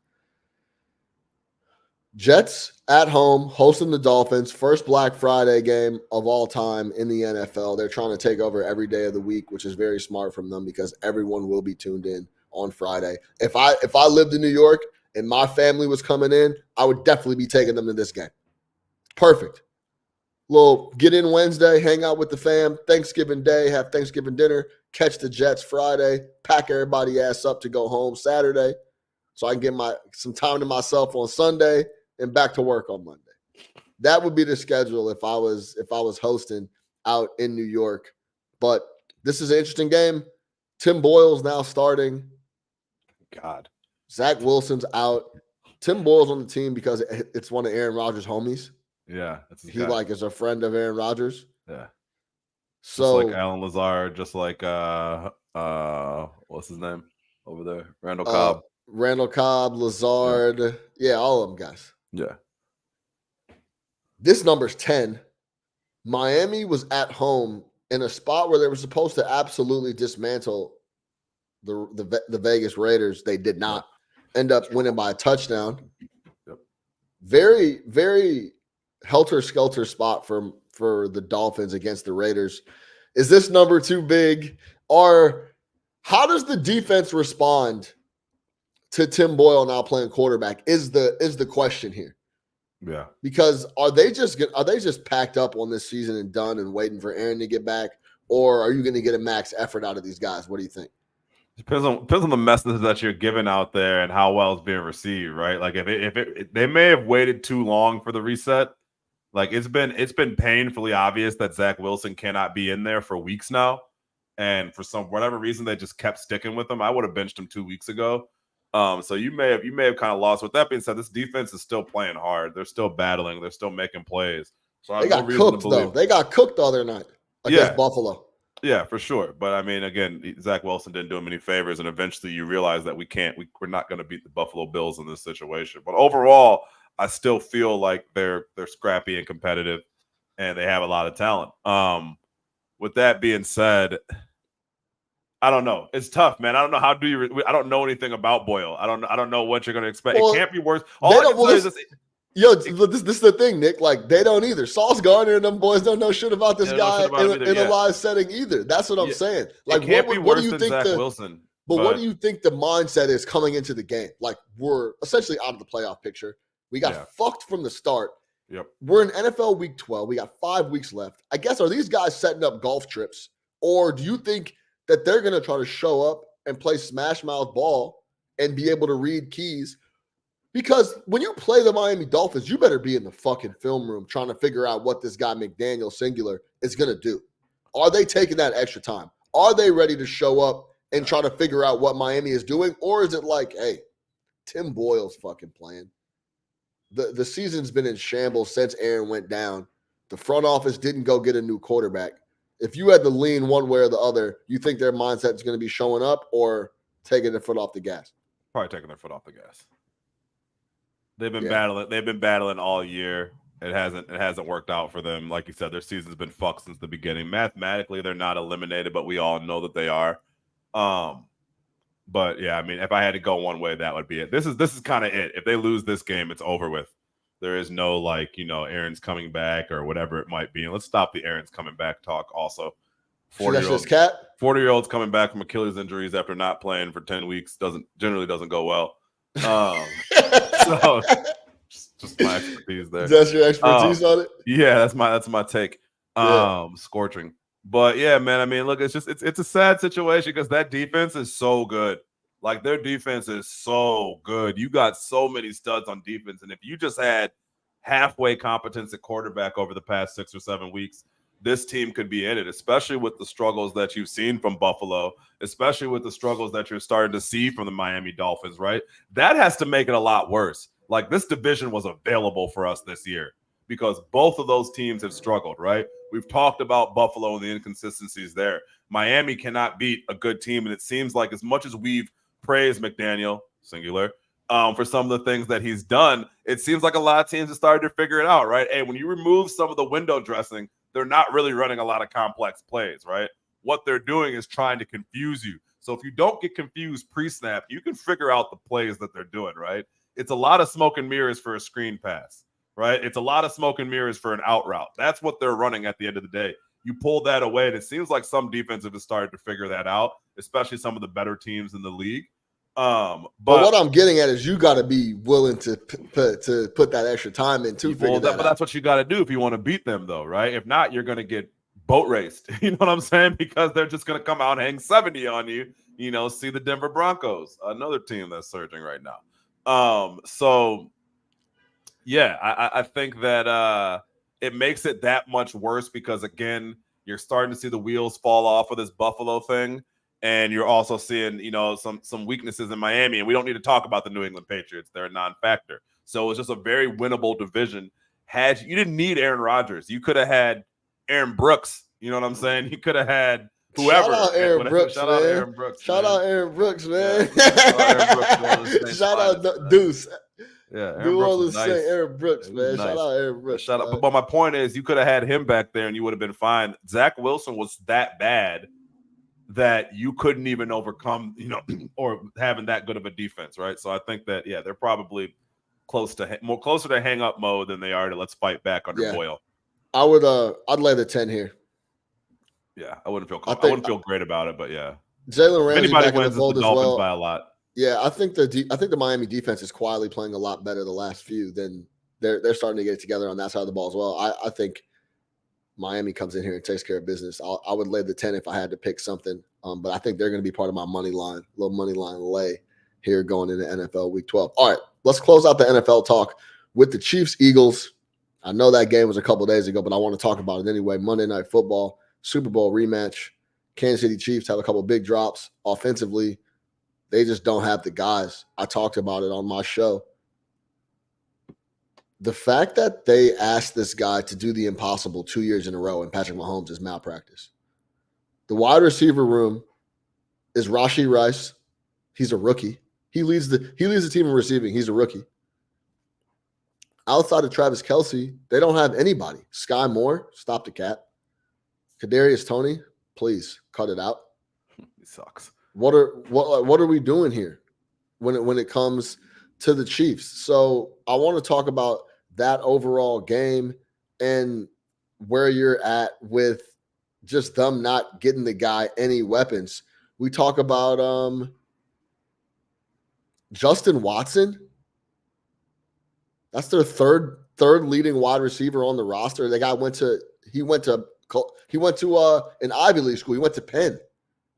Jets at home hosting the Dolphins, first Black Friday game of all time in the NFL. They're trying to take over every day of the week, which is very smart from them because everyone will be tuned in on Friday. If I lived in New York and my family was coming in, I would definitely be taking them to this game. Perfect. Little get in Wednesday, hang out with the fam, Thanksgiving Day, have Thanksgiving dinner, catch the Jets Friday, pack everybody ass up to go home Saturday so I can get some time to myself on Sunday and back to work on Monday. That would be the schedule if I was hosting out in New York. But this is an interesting game. Tim Boyle's now starting. God. Zach Wilson's out. Tim Boyle's on the team because it's one of Aaron Rodgers' homies. Yeah. He is a friend of Aaron Rodgers. Yeah. So just like Alan Lazard, just like what's his name over there? Randall Cobb. Randall Cobb, Lazard. Yeah, all of them guys. Yeah. This number's 10. Miami was at home in a spot where they were supposed to absolutely dismantle the Vegas Raiders. They did not end up winning by a touchdown. Yep. Very, very helter-skelter spot for the Dolphins against the Raiders. Is this number too big? Or how does the defense respond to Tim Boyle now playing quarterback is the question here. Yeah. Because are they just packed up on this season and done and waiting for Aaron to get back, or are you going to get a max effort out of these guys? What do you think? Depends on the message that you're giving out there and how well it's being received, right? Like if they may have waited too long for the reset. Like it's been painfully obvious that Zach Wilson cannot be in there for weeks now, and for whatever reason they just kept sticking with him. I would have benched him 2 weeks ago. So you may have kind of lost. With that being said, this defense is still playing hard. They're still battling. They're still making plays. So they got cooked though. They got cooked the other night against Buffalo. Yeah, for sure. But I mean, again, Zach Wilson didn't do him any favors, and eventually you realize that we're not going to beat the Buffalo Bills in this situation. But overall, I still feel like they're scrappy and competitive, and they have a lot of talent. With that being said, I don't know. It's tough, man. I don't know I don't know anything about Boyle. I don't know what you're going to expect. Well, it can't be worse. All I can say is this. Yo, this is the thing, Nick. Like, they don't either. Sauce Gardner and them boys don't know shit about this guy in a live setting either. That's what I'm saying. Like, what do you think Wilson? But what do you think the mindset is coming into the game? Like, we're essentially out of the playoff picture. We got fucked from the start. Yep. We're in NFL Week 12. We got 5 weeks left. I guess, are these guys setting up golf trips? Or do you think that they're going to try to show up and play smash mouth ball and be able to read keys? Because when you play the Miami Dolphins, you better be in the fucking film room trying to figure out what this guy McDaniel singular is going to do. Are they taking that extra time? Are they ready to show up and try to figure out what Miami is doing? Or is it like, hey, Tim Boyle's fucking playing? The season's been in shambles since Aaron went down. The front office didn't go get a new quarterback. If you had to lean one way or the other, you think their mindset is going to be showing up or taking their foot off the gas? Probably taking their foot off the gas. They've been battling. They've been battling all year. It hasn't worked out for them. Like you said, their season's been fucked since the beginning. Mathematically, they're not eliminated, but we all know that they are. But yeah, I mean, if I had to go one way, that would be it. This is kind of it. If they lose this game, it's over with. There is no Aaron's coming back or whatever it might be. And let's stop the Aaron's coming back talk. Also, 40-year-olds coming back from Achilles injuries after not playing for 10 weeks generally doesn't go well. So just my expertise there. That's your expertise on it? Yeah, that's my take. Scorching. But yeah, man, I mean, look, it's a sad situation because that defense is so good. Like their defense is so good. You got so many studs on defense. And if you just had halfway competence at quarterback over the past 6 or 7 weeks, this team could be in it, especially with the struggles that you've seen from Buffalo, especially with the struggles that you're starting to see from the Miami Dolphins, right? That has to make it a lot worse. Like this division was available for us this year because both of those teams have struggled, right? We've talked about Buffalo and the inconsistencies there. Miami cannot beat a good team, and it seems like as much as we've praised McDaniel, singular, for some of the things that he's done, it seems like a lot of teams have started to figure it out, right? Hey, when you remove some of the window dressing, they're not really running a lot of complex plays, right? What they're doing is trying to confuse you. So if you don't get confused pre-snap, you can figure out the plays that they're doing, right? It's a lot of smoke and mirrors for a screen pass, right? It's a lot of smoke and mirrors for an out route. That's what they're running at the end of the day. You pull that away, and it seems like some defenses have started to figure that out, especially some of the better teams in the league. But what I'm getting at is you got to be willing to put that extra time in to figure that out. But that's what you got to do if you want to beat them, though, right? If not, you're going to get boat raced. You know what I'm saying? Because they're just going to come out and hang 70 on you. You know, see the Denver Broncos, another team that's surging right now. So yeah, I think that it makes it that much worse because again, you're starting to see the wheels fall off of this Buffalo thing. And you're also seeing, you know, some weaknesses in Miami. And we don't need to talk about the New England Patriots. They're a non-factor. So it's just a very winnable division. You didn't need Aaron Rodgers. You could have had Aaron Brooks. You know what I'm saying? You could have had whoever. Shout out Aaron Brooks, Shout man. out Aaron Brooks. Shout out Aaron Brooks, man. Yeah. Shout out Deuce. Yeah, Aaron Brooks nice. Aaron Brooks, man. Nice. Shout out Aaron Brooks. Shout out. But my point is, you could have had him back there, and you would have been fine. Zach Wilson was that bad that you couldn't even overcome, you know, or having that good of a defense, right? So I think that they're probably closer to hang up mode than they are to let's fight back under Boyle. I'd lay the 10 here. Yeah, I wouldn't feel great about it, but yeah. Jalen Ramsey if anybody back wins, in the fold the as Dolphins well. By a lot. Yeah, I think the Miami defense is quietly playing a lot better the last few than they're starting to get it together on that side of the ball as well. I think Miami comes in here and takes care of business. I would lay the 10 if I had to pick something. But I think they're going to be part of my little money line lay here going into NFL Week 12. All right, let's close out the NFL talk with the Chiefs-Eagles. I know that game was a couple days ago, but I want to talk about it anyway. Monday Night Football, Super Bowl rematch. Kansas City Chiefs have a couple big drops offensively. They just don't have the guys. I talked about it on my show. The fact that they asked this guy to do the impossible 2 years in a row and Patrick Mahomes is malpractice. The wide receiver room is Rashee Rice. He's a rookie. He leads the team in receiving. He's a rookie. Outside of Travis Kelce, they don't have anybody. Sky Moore, stop the cap. Kadarius Toney, please cut it out. He sucks. What are we doing here when it comes to the Chiefs? So I want to talk about that overall game and where you're at with just them not getting the guy any weapons. We talk about Justin Watson. That's their third leading wide receiver on the roster. The guy went to an Ivy League school. He went to Penn.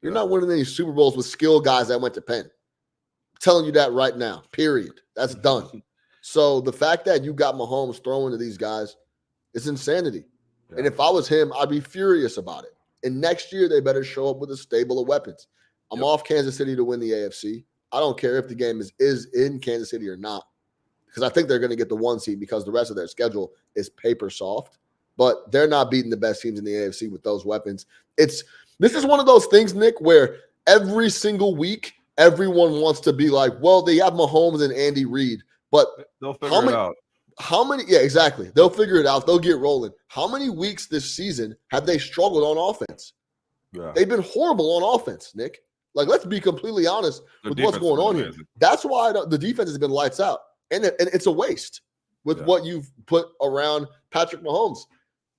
You're not winning any Super Bowls with skilled guys that went to Penn. I'm telling you that right now. Period. That's done. So the fact that you got Mahomes throwing to these guys is insanity. Yeah. And if I was him, I'd be furious about it. And next year, they better show up with a stable of weapons. I'm off Kansas City to win the AFC. I don't care if the game is in Kansas City or not, because I think they're going to get the 1 seed because the rest of their schedule is paper soft. But they're not beating the best teams in the AFC with those weapons. This is one of those things, Nick, where every single week, everyone wants to be like, well, they have Mahomes and Andy Reid, but they'll figure it out. How many? Yeah, exactly. They'll figure it out. They'll get rolling. How many weeks this season have they struggled on offense? Yeah. They've been horrible on offense, Nick. Like, let's be completely honest with what's going on here. That's why the defense has been lights out. And it's a waste with what you've put around Patrick Mahomes.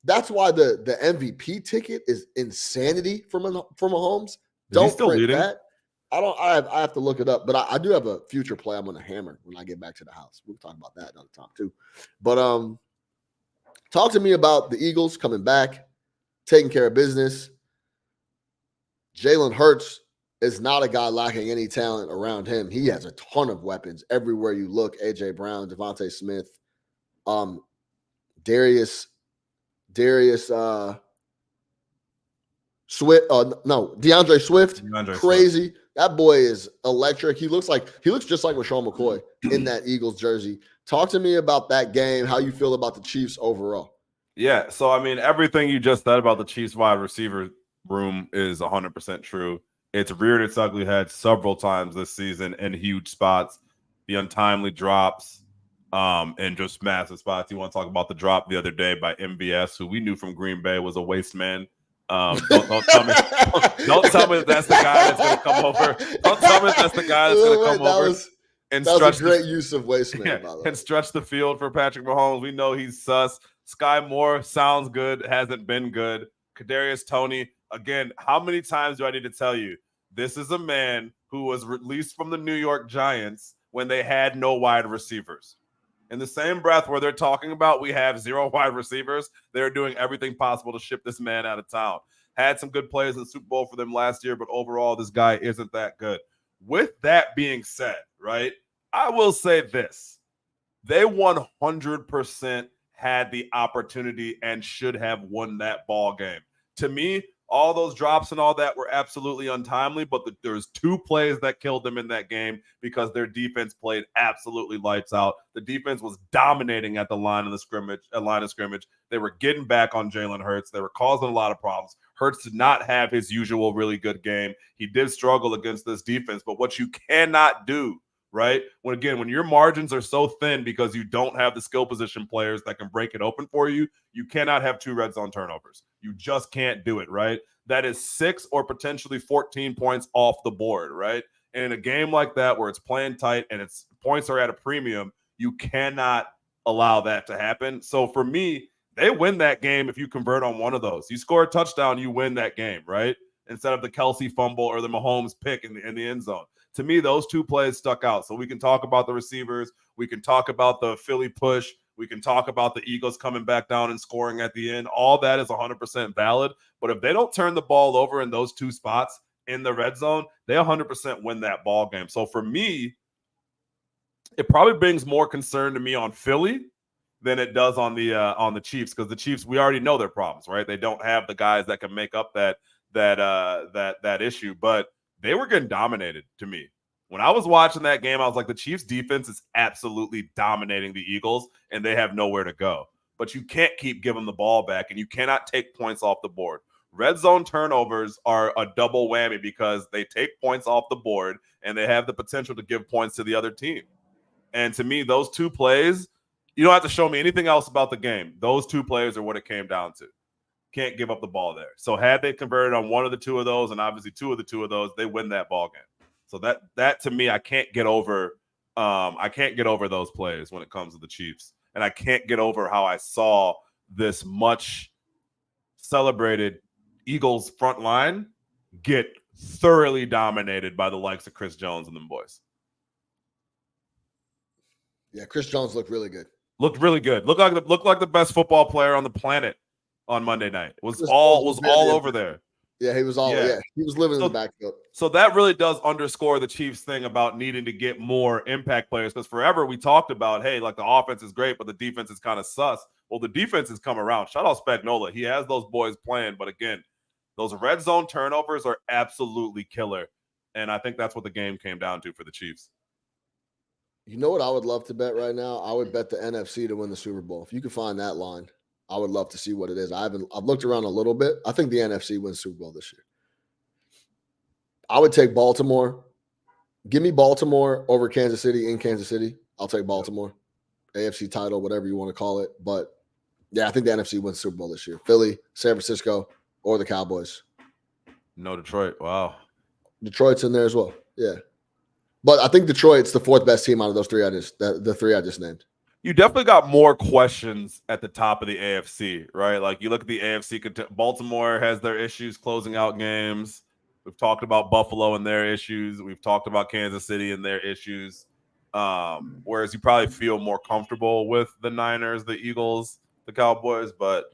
That's why the MVP ticket is insanity for Mahomes. Don't print that. I have to look it up, but I do have a future play I'm going to hammer when I get back to the house. We'll talk about that another time too. But talk to me about the Eagles coming back, taking care of business. Jalen Hurts is not a guy lacking any talent around him. He has a ton of weapons everywhere you look. A.J. Brown, Devontae Smith, Darius Swift. DeAndre Swift. Crazy. That boy is electric. He looks just like Rashawn McCoy in that Eagles jersey. Talk to me about that game, how you feel about the Chiefs overall. Yeah, so I mean, everything you just said about the Chiefs wide receiver room is 100% true. It's reared its ugly head several times this season in huge spots. The untimely drops, and just massive spots. You want to talk about the drop the other day by MVS, who we knew from Green Bay was a waste man. Don't tell me that that's the guy that's going to come over. Don't tell me that's the guy that's going to come over and stretch. That was a great use of waste man, by the way. And stretch the field for Patrick Mahomes. We know he's sus. Sky Moore sounds good, hasn't been good. Kadarius Toney, again, how many times do I need to tell you? This is a man who was released from the New York Giants when they had no wide receivers. In the same breath where they're talking about we have 0 wide receivers, they're doing everything possible to ship this man out of town. Had some good plays in the Super Bowl for them last year, but overall, this guy isn't that good. With that being said, right, I will say this. They 100% had the opportunity and should have won that ball game. To me, all those drops and all that were absolutely untimely, but there's 2 plays that killed them in that game because their defense played absolutely lights out. The defense was dominating at the line of scrimmage. They were getting back on Jalen Hurts. They were causing a lot of problems. Hurts did not have his usual really good game. He did struggle against this defense, but what you cannot do, right? When your margins are so thin because you don't have the skill position players that can break it open for you, you cannot have 2 red zone turnovers. You just can't do it, right? That is 6 or potentially 14 points off the board, right? And in a game like that where it's playing tight and its points are at a premium, you cannot allow that to happen. So for me, they win that game if you convert on one of those. You score a touchdown, you win that game, right? Instead of the Kelsey fumble or the Mahomes pick in the end zone. To me, those 2 plays stuck out. So we can talk about the receivers. We can talk about the Philly push. We can talk about the Eagles coming back down and scoring at the end. All that is 100% valid. But if they don't turn the ball over in those 2 spots in the red zone, they 100% win that ball game. So for me, it probably brings more concern to me on Philly than it does on the Chiefs, because the Chiefs, we already know their problems, right? They don't have the guys that can make up that issue, but they were getting dominated to me. When I was watching that game, I was like, the Chiefs defense is absolutely dominating the Eagles, and they have nowhere to go. But you can't keep giving the ball back, and you cannot take points off the board. Red zone turnovers are a double whammy because they take points off the board, and they have the potential to give points to the other team. And to me, those 2 plays, you don't have to show me anything else about the game. Those 2 plays are what it came down to. Can't give up the ball there. So had they converted on one of the 2 of those, and obviously 2 of the 2 of those, they win that ball game. So that to me, I can't get over. I can't get over those plays when it comes to the Chiefs, and I can't get over how I saw this much celebrated Eagles front line get thoroughly dominated by the likes of Chris Jones and them boys. Yeah, Chris Jones looked really good. Looked really good. Looked like the best football player on the planet on Monday night. Was all over there. Yeah, he was he was living in the backfield. So that really does underscore the Chiefs thing about needing to get more impact players, because forever we talked about, hey, like the offense is great, but the defense is kind of sus. Well, the defense has come around. Shout out Spagnuolo. He has those boys playing, but again, those red zone turnovers are absolutely killer. And I think that's what the game came down to for the Chiefs. You know what I would love to bet right now? I would bet the NFC to win the Super Bowl. If you could find that line, I would love to see what it is. I've looked around a little bit. I think the NFC wins Super Bowl this year. I would take Baltimore. Give me Baltimore over Kansas City in Kansas City. I'll take Baltimore. AFC title, whatever you want to call it. But yeah, I think the NFC wins Super Bowl this year. Philly, San Francisco, or the Cowboys. No, Detroit. Wow. Detroit's in there as well. Yeah. But I think Detroit's the 4th best team out of those 3 the 3 I just named. You definitely got more questions at the top of the AFC, right? Like you look at the AFC, Baltimore has their issues closing out games. We've talked about Buffalo and their issues. We've talked about Kansas City and their issues. Whereas you probably feel more comfortable with the Niners, the Eagles, the Cowboys. But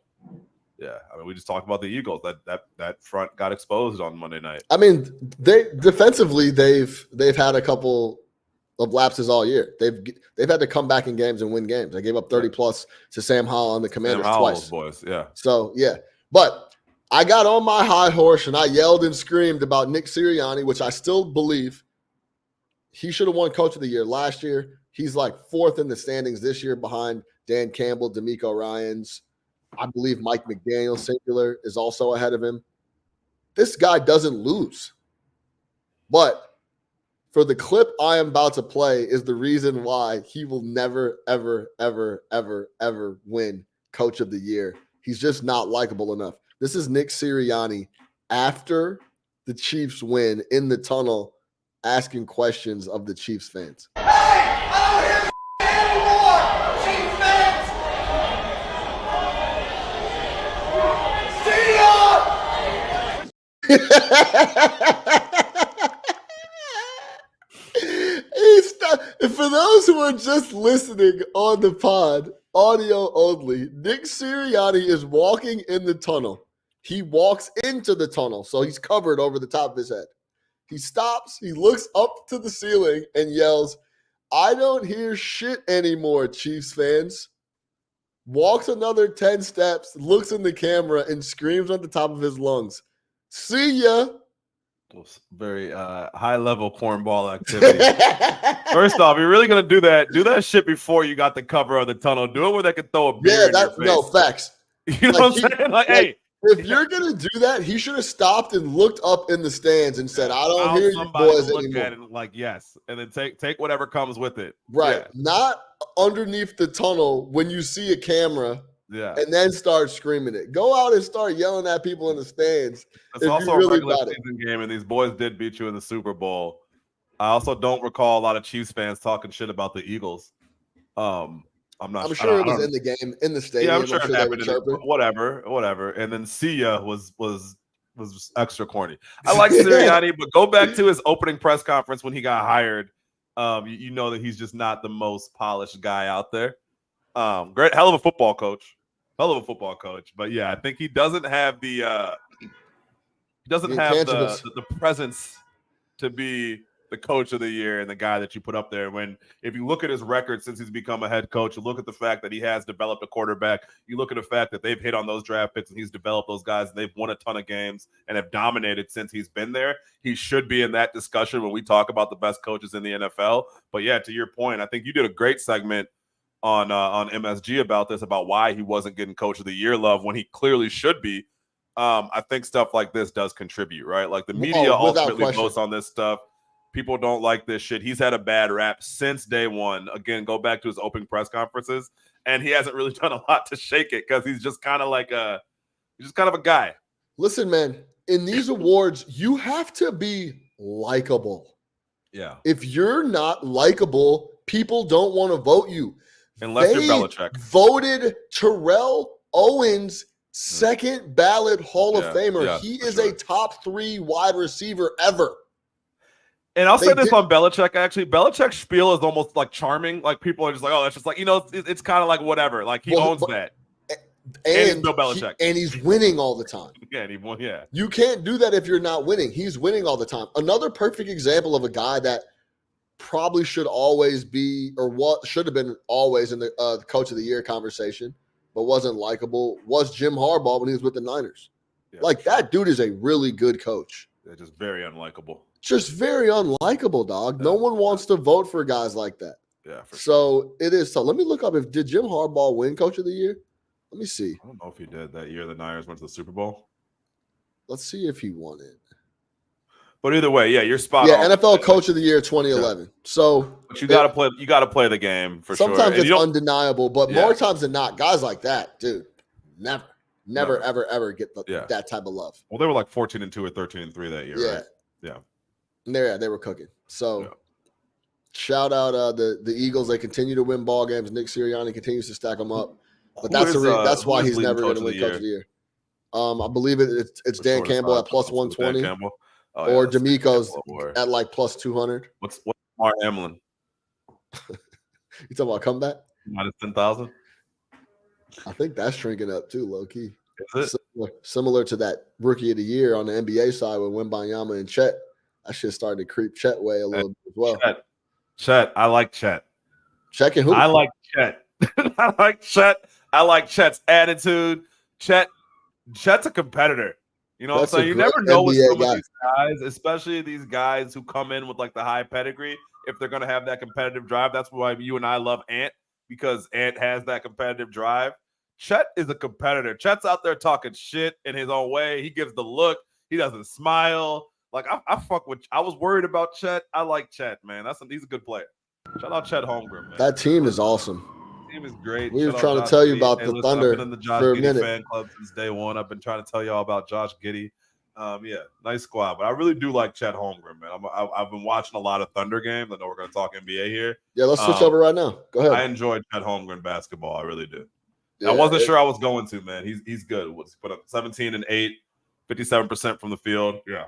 Yeah, I mean, we just talked about the Eagles. That front got exposed on Monday night. I mean, they defensively they've had a couple of lapses all year. They've had to come back in games and win games. They gave up 30 plus to Sam Howell and the Commanders twice. Boys, yeah. So yeah, but I got on my high horse and I yelled and screamed about Nick Sirianni, which I still believe he should have won Coach of the Year last year. He's like fourth in the standings this year behind Dan Campbell, D'Amico Ryans. I believe Mike McDaniel, singular, is also ahead of him. This guy doesn't lose. But for the clip I am about to play is the reason why he will never, ever, ever, ever, ever win Coach of the Year. He's just not likable enough. This is Nick Sirianni after the Chiefs win in the tunnel asking questions of the Chiefs fans. Hey, I don't hear anymore, Chiefs fans! See ya! For those who are just listening on the pod, audio only, Nick Sirianni is walking in the tunnel. He walks into the tunnel, so he's covered over the top of his head. He stops, he looks up to the ceiling and yells, "I don't hear shit anymore, Chiefs fans." Walks another 10 steps, looks in the camera, and screams at the top of his lungs, "See ya." Very high-level cornball activity. First off, you're really going to do that. Do that shit before you got the cover of the tunnel. Do it where they can throw a beer in your face. No, facts. You know what I'm saying? Like, hey. If you're going to do that, he should have stopped and looked up in the stands and said, "I don't hear you boys anymore." At it like, yes, and then take whatever comes with it. Right. Yeah. Not underneath the tunnel when you see a camera and then start screaming it. Go out and start yelling at people in the stands. It's also a regular season game, and these boys did beat you in the Super Bowl. I also don't recall a lot of Chiefs fans talking shit about the Eagles. I'm sure it was in the game, in the stadium. Yeah, I'm sure it they were happened. chirping. Whatever. And then Sia was extra corny. I like Sirianni, but go back to his opening press conference when he got hired. You know that he's just not the most polished guy out there. Great, hell of a football coach. But yeah, I think he doesn't have the presence to be the Coach of the Year and the guy that you put up there. If you look at his record since he's become a head coach, you look at the fact that he has developed a quarterback, you look at the fact that they've hit on those draft picks and he's developed those guys and they've won a ton of games and have dominated since he's been there. He should be in that discussion when we talk about the best coaches in the NFL. But yeah, to your point, I think you did a great segment on MSG about this, about why he wasn't getting Coach of the Year love when he clearly should be. I think stuff like this does contribute, right? Like the media ultimately votes on this stuff. People don't like this shit. He's had a bad rap since day one. Again, go back to his opening press conferences, and he hasn't really done a lot to shake it because he's just kind of like a guy. Listen, man, in these awards, you have to be likable. Yeah. If you're not likable, people don't want to vote you. Unless you're Belichick. Voted Terrell Owens second ballot Hall of Famer. Yeah, he is a top 3 wide receiver ever. And I'll say this on Belichick, actually. Belichick's spiel is almost like charming. Like people are just like, oh, that's just like, it's kind of like whatever. Like he owns that. And he's Bill Belichick. And he's winning all the time. Yeah, and he won, yeah. You can't do that if you're not winning. He's winning all the time. Another perfect example of a guy that probably should always be, or what should have been always in the Coach of the Year conversation, but wasn't likable, was Jim Harbaugh when he was with the Niners. Yeah, that dude is a really good coach. They're just very unlikable. Just very unlikable, dog. No one wants to vote for guys like that. Yeah. So it is. So let me look up did Jim Harbaugh win Coach of the Year? Let me see. I don't know if he did that year the Niners went to the Super Bowl. Let's see if he won it. But either way, yeah, you're spot on. Yeah, NFL Coach of the Year 2011. Yeah. So but you gotta play the game for sometimes sure. Sometimes it's undeniable, but more times than not, guys like that, dude, never, ever get that type of love. Well, they were like 14-2 or 13-3 that year, right? Yeah. And they were cooking. So shout out the Eagles. They continue to win ball games. Nick Sirianni continues to stack them up. But that's why he's never going to win Coach of the Year. I believe it's Dan Campbell at plus 120. Or D'Amico's at like plus 200. What's Mark Hamlin? You talking about comeback? Minus 10,000. I think that's shrinking up too, low key. Is it? Similar to that rookie of the year on the NBA side with Wembanyama and Chet. That shit started to creep Chet way a little bit as well. Chet. I like Chet. Chet and who? I like Chet. I like Chet. I like Chet's attitude. Chet's a competitor. You know what I'm saying? You never know with some of these guys, especially these guys who come in with like the high pedigree, if they're going to have that competitive drive. That's why you and I love Ant, because Ant has that competitive drive. Chet is a competitor. Chet's out there talking shit in his own way. He gives the look. He doesn't smile. Like I fuck with. I was worried about Chet. I like Chet, man. He's a good player. Shout out Chet Holmgren, man. That team is awesome. Team is great. We were trying to tell you about the Thunder. I've been in the Josh Giddey fan club since day one. I've been trying to tell y'all about Josh Giddey. Yeah, nice squad. But I really do like Chet Holmgren, man. I've been watching a lot of Thunder games. I know we're going to talk NBA here. Yeah, let's switch over right now. Go ahead. I enjoyed Chet Holmgren basketball. I really do. Yeah, I wasn't sure I was going to, man. He's good. He's put up 17 and 8, 57% from the field. Yeah,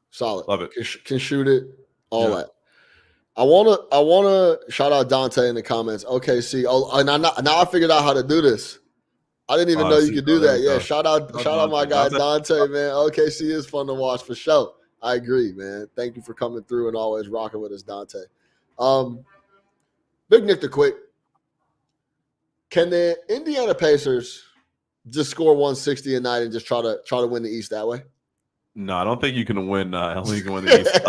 solid. Love it. Can shoot it. All that. I wanna shout out Dante in the comments. OKC. Oh, now I figured out how to do this. I didn't even know you could do that. Yeah, shout out my guy Dante, man. OKC is fun to watch for sure. I agree, man. Thank you for coming through and always rocking with us, Dante. Big Nick the Quick. Can the Indiana Pacers just score 160 a night and just try to win the East that way? No, I don't think you can win. I don't think you can win the East.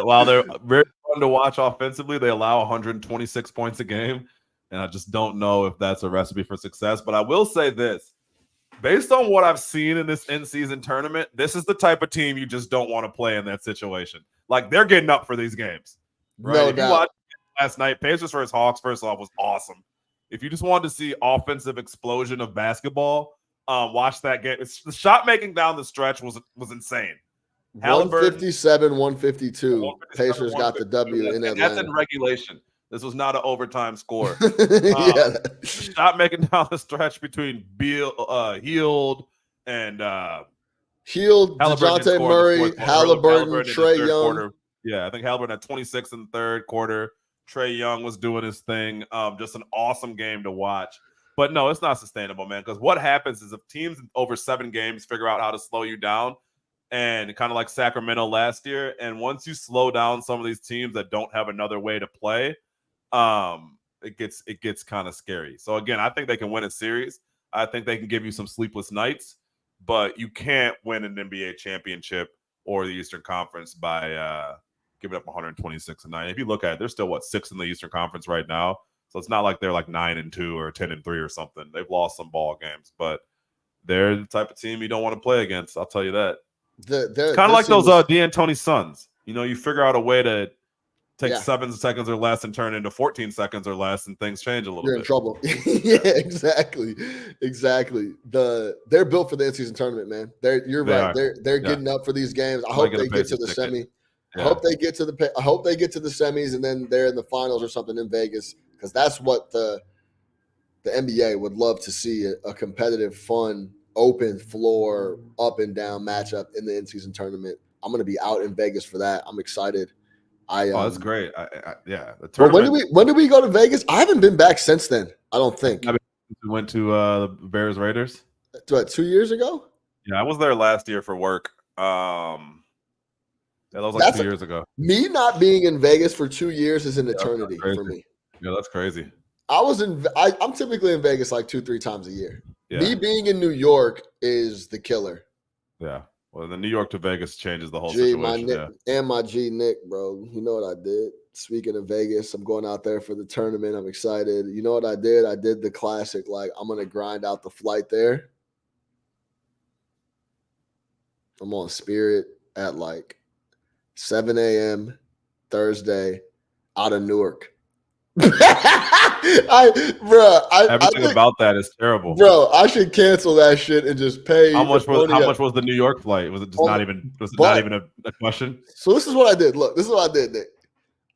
While they're very fun to watch offensively, they allow 126 points a game, and I just don't know if that's a recipe for success. But I will say this: based on what I've seen in this in-season tournament, this is the type of team you just don't want to play in that situation. Like, they're getting up for these games, right? No if doubt. You watched last night, Pacers versus Hawks, first off, was awesome. If you just wanted to see offensive explosion of basketball, watch that game. The shot making down the stretch was insane. 157, 152. Pacers got the W in Atlanta. That's in regulation. This was not an overtime score. Yeah. Shot making down the stretch between Hield and DeJounte Murray, Halliburton, Trae Young. Yeah, I think Halliburton had 26 in the third quarter. Trae Young was doing his thing. Just an awesome game to watch. But no, it's not sustainable, man, because what happens is if teams over 7 games figure out how to slow you down, and kind of like Sacramento last year, and once you slow down some of these teams that don't have another way to play, it gets kind of scary. So again, I think they can win a series. I think they can give you some sleepless nights, but you can't win an NBA championship or the Eastern Conference by giving up 126 a night. If you look at it, they're still 6th in the Eastern Conference right now. So it's not like they're like 9-2 or 10-3 or something. They've lost some ball games, but they're the type of team you don't want to play against. I'll tell you that. It's kind of like those D'Antoni Suns. You know, you figure out a way to take 7 seconds or less and turn into 14 seconds or less, and things change a little bit. You're in trouble. Yeah, exactly. They're built for the in-season tournament, man. You're right. They're getting up for these games. I hope they get to the semi. I hope they get to the semis, and then they're in the finals or something in Vegas, because that's what the NBA would love to see, a competitive, fun, open floor, up and down matchup in the in-season tournament. I'm going to be out in Vegas for that. I'm excited. That's great. The tournament. When did we go to Vegas? I haven't been back since then. I don't think. We went to the Bears Raiders. 2 years ago? Yeah, I was there last year for work. That was like 2 years ago. Me not being in Vegas for 2 years is an eternity for me. Yeah, that's crazy. I'm typically in Vegas like 2-3 times a year. Yeah. Me being in New York is the killer. Yeah. Well, the New York to Vegas changes the whole situation. And my G Nick, bro. You know what I did? Speaking of Vegas, I'm going out there for the tournament. I'm excited. You know what I did? I did the classic, like, I'm going to grind out the flight there. I'm on Spirit at like 7 a.m. Thursday out of Newark. Everything about that is terrible, bro. I should cancel that shit and just pay. How much was the New York flight? Was it just not even a question? So this is what I did. Look, this is what I did, Nick.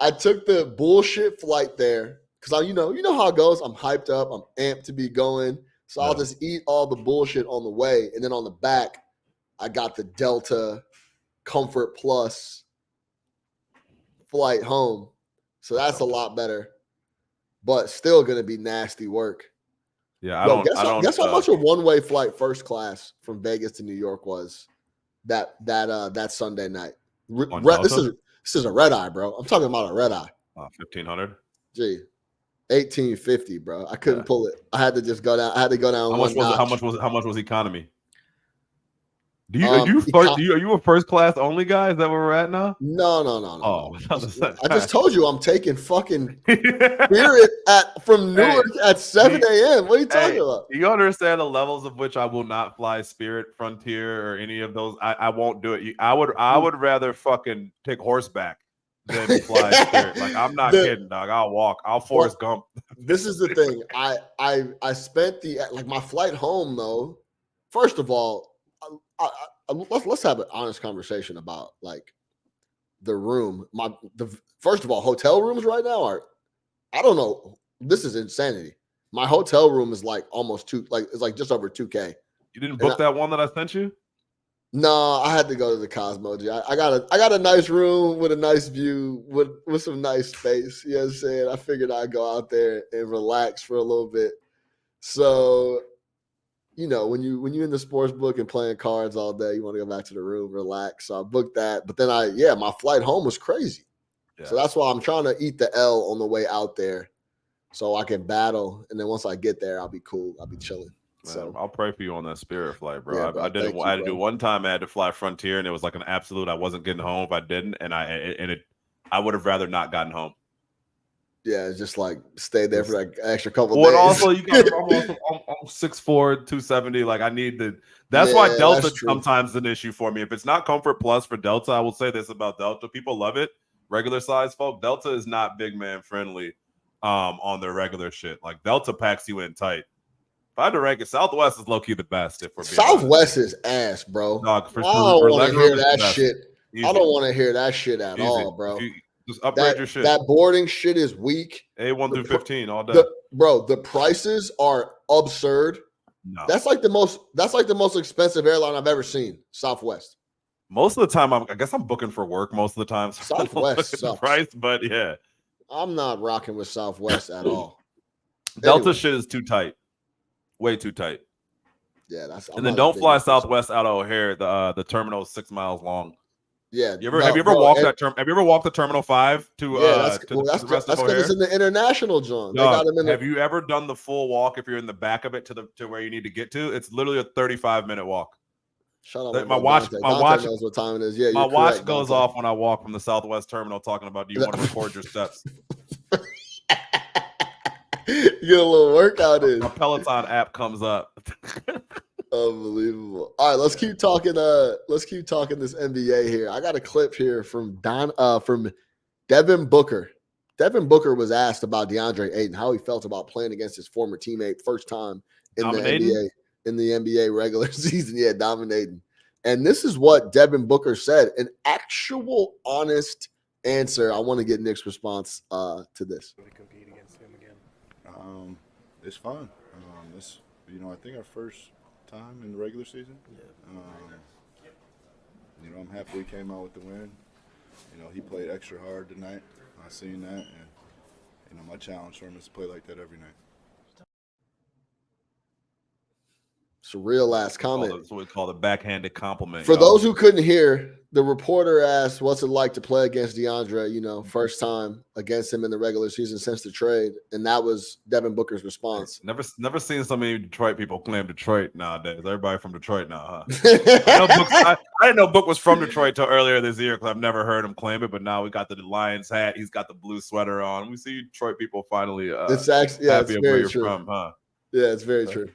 I took the bullshit flight there because you know how it goes. I'm hyped up. I'm amped to be going. So I'll just eat all the bullshit on the way, and then on the back, I got the Delta Comfort Plus flight home. So that's a lot better. But still going to be nasty work. Yeah, I Yo, don't. guess how much a one-way flight first class from Vegas to New York was that Sunday night. On Delta? This is a red eye, bro. I'm talking about a red eye. 1,500. Gee, 1850, bro. I couldn't Yeah. pull it. I had to just go down. I had to go down How one much was it? notch. How much was economy? Are you a first class only guy? Is that where we're at now? No. Oh, I just told you I'm taking fucking Spirit from Newark at 7 a.m. What are you talking about? You understand the levels of which I will not fly Spirit, Frontier, or any of those? I won't do it. I would rather fucking take horseback than fly Spirit. Like, I'm not kidding, dog. I'll walk. I'll Forrest Gump. This is the thing. I spent my flight home though. First of all, let's have an honest conversation about like the room. First of all, hotel rooms right now are, I don't know. This is insanity. My hotel room is like almost it's like just over 2K. You didn't book that one that I sent you? No, I had to go to the Cosmo. I got a nice room with a nice view with some nice space. You know what I'm saying? I figured I'd go out there and relax for a little bit. So, you know, when you're in the sports book and playing cards all day, you want to go back to the room, relax. So I booked that. But then my flight home was crazy. Yeah. So that's why I'm trying to eat the L on the way out there so I can battle. And then once I get there, I'll be cool. I'll be chilling. Man, so I'll pray for you on that Spirit flight, bro. Yeah, bro, I had to do one time. I had to fly Frontier, and it was like an absolute. I wasn't getting home if I didn't, and I would have rather not gotten home. Yeah, it's just like stay there for like extra couple days. And also, you got I'm 6'4", 270. Like I need the. That's why Delta sometimes is an issue for me. If it's not Comfort Plus for Delta, I will say this about Delta: people love it. Regular size folk, Delta is not big man friendly on their regular shit. Like Delta packs you in tight. If I had to rank it, Southwest is low-key the best. If we're being Southwest is ass, bro. Dog, I don't want to hear that shit. Easy. I don't want to hear that shit at all, bro. Just upgrade your shit. That boarding shit is weak. A1 through 15 all day. The prices are absurd. No. That's like the most expensive airline I've ever seen, Southwest. Most of the time, I guess I'm booking for work most of the time. So Southwest sucks. Price, but yeah. I'm not rocking with Southwest at all. Delta shit is too tight. Way too tight. Yeah, and then don't fly Southwest out of O'Hare. The terminal is 6 miles long. Yeah. Have you ever walked that term? Have you ever walked the Terminal 5 to that's because it's in the international zone. Have you ever done the full walk if you're in the back of it to where you need to get to? It's literally a 35-minute walk. Shut up. My watch knows what time it is. Yeah, my watch goes off when I walk from the Southwest Terminal talking about, do you want to record your steps? You get a little workout in. My Peloton app comes up. Unbelievable. All right, let's keep talking. Let's keep talking this NBA here. I got a clip here from Devin Booker. Devin Booker was asked about DeAndre Ayton, how he felt about playing against his former teammate first time in the NBA regular season. Yeah, dominating. And this is what Devin Booker said. An actual honest answer. I want to get Nick's response to this. Compete against him again. It's fun. It's I think our first time in the regular season. I'm happy we came out with the win. He played extra hard tonight. I seen that, and my challenge for him is to play like that every night. It's a real ass comment. That's what we call the backhanded compliment. For those who couldn't hear, the reporter asked, "What's it like to play against DeAndre? First time against him in the regular season since the trade," and that was Devin Booker's response. Never seen so many Detroit people claim Detroit nowadays. Everybody from Detroit now, huh? I didn't know Book was from Detroit till earlier this year because I've never heard him claim it. But now we got the Lions hat. He's got the blue sweater on. We see Detroit people finally. It's actually happy it's where you're from, huh? Yeah, it's very true.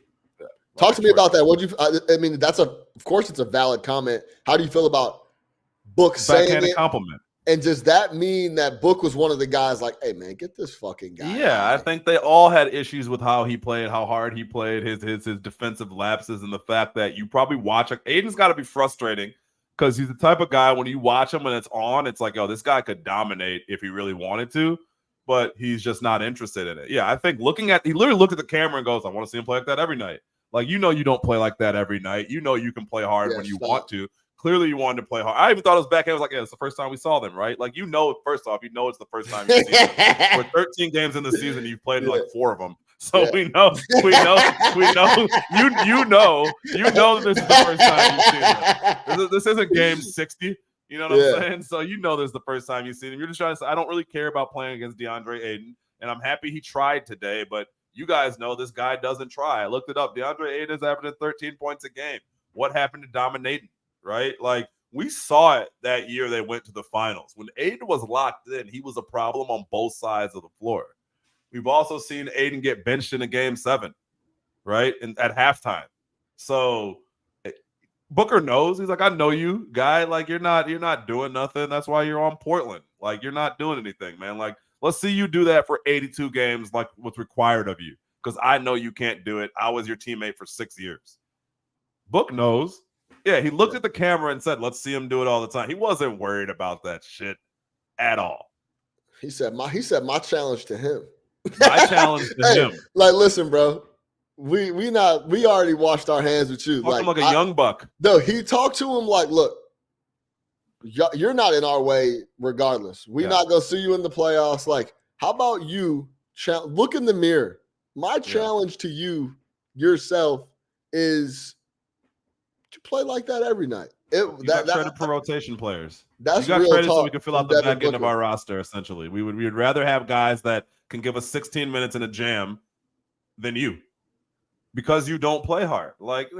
Talk to me about that. Of course, it's a valid comment. How do you feel about Book saying it? Compliment. And does that mean that Book was one of the guys like, hey, man, get this fucking guy? Yeah, I think they all had issues with how he played, how hard he played, his defensive lapses, and the fact that you probably watch it. Ayton's got to be frustrating because he's the type of guy when you watch him and it's on, it's like, oh, this guy could dominate if he really wanted to, but he's just not interested in it. Yeah, I think he literally looked at the camera and goes, I want to see him play like that every night. Like, you don't play like that every night. You can play hard when you want to. Clearly, you wanted to play hard. I even thought it was back. I was like, yeah, it's the first time we saw them, right? Like, first off, it's the first time you've seen them. For 13 games in the season, you've played like 4 of them. So Yeah. we know you know that this is the first time you've seen him. This isn't game 60. You know what I'm saying? So you know this is the first time you've seen him. You're just trying to say, I don't really care about playing against DeAndre Ayton, and I'm happy he tried today, but you guys know this guy doesn't try. I looked it up. DeAndre Ayton is averaging 13 points a game. What happened to dominating, right? Like, we saw it that year they went to the finals. When Ayton was locked in, he was a problem on both sides of the floor. We've also seen Ayton get benched in a game 7, right? And at halftime. So Booker knows. He's like, I know you, guy. Like, you're not doing nothing. That's why you're on Portland. Like, you're not doing anything, man. Like, let's see you do that for 82 games, like what's required of you. Because I know you can't do it. I was your teammate for 6 years. Book knows. Yeah, he looked at the camera and said, let's see him do it all the time. He wasn't worried about that shit at all. He said my challenge to him. My challenge to him. Like, listen, bro. We already washed our hands with you. Talk like a young buck. No, he talked to him like, look, you're not in our way regardless. We're not gonna see you in the playoffs. Like, how about you look in the mirror? My challenge to you yourself is to play like that every night. That's credit for rotation players. That's you got real credit talk so we can fill out the Devin back end of Booker. our roster. Essentially, we would rather have guys that can give us 16 minutes in a jam than you, because you don't play hard. Like,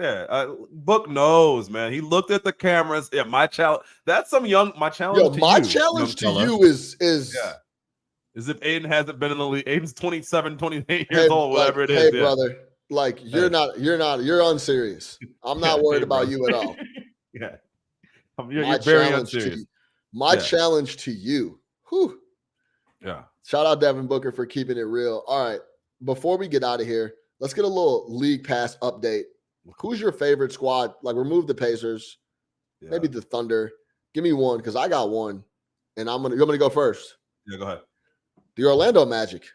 Book knows, man. He looked at the cameras. Yeah, my challenge. That's some young. My challenge. Yo, my challenge to you is if Ayton hasn't been in the league. Ayton's 27, 28 years old, whatever it is. Hey, brother, like, you're unserious. I'm not worried about you at all. Yeah. You're very unserious. My challenge to you. Whew. Yeah. Shout out Devin Booker for keeping it real. All right. Before we get out of here, let's get a little league pass update. Who's your favorite squad? Like, remove the Pacers, maybe the Thunder. Give me one, because I got one, and you want me to go first? Yeah, go ahead. The Orlando Magic.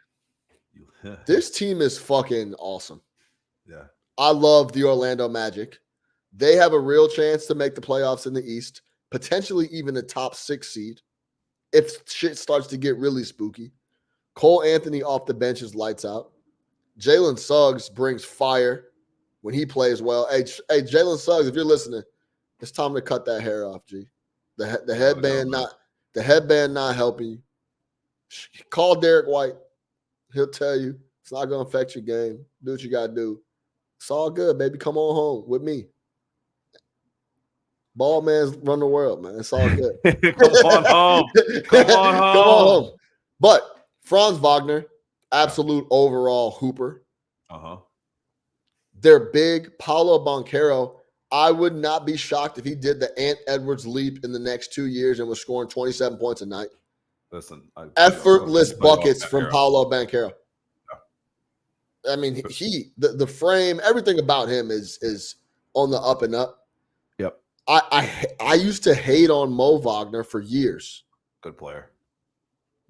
This team is fucking awesome. Yeah. I love the Orlando Magic. They have a real chance to make the playoffs in the East, potentially even a top 6 seed if shit starts to get really spooky. Cole Anthony off the bench is lights out. Jalen Suggs brings fire when he plays well. Hey, Jalen Suggs, if you're listening, it's time to cut that hair off, G. The headband not helping you. Call Derek White. He'll tell you it's not going to affect your game. Do what you got to do. It's all good, baby. Come on home with me. Bald man's run the world, man. It's all good. Come on home. Come on home. But Franz Wagner, absolute overall hooper. They're big. Paulo Banchero, I would not be shocked if he did the Ant Edwards leap in the next 2 years and was scoring 27 points a night. Listen, effortless buckets from Paulo Banchero. I mean, the frame, everything about him is on the up and up. Yep. I used to hate on Mo Wagner for years. Good player.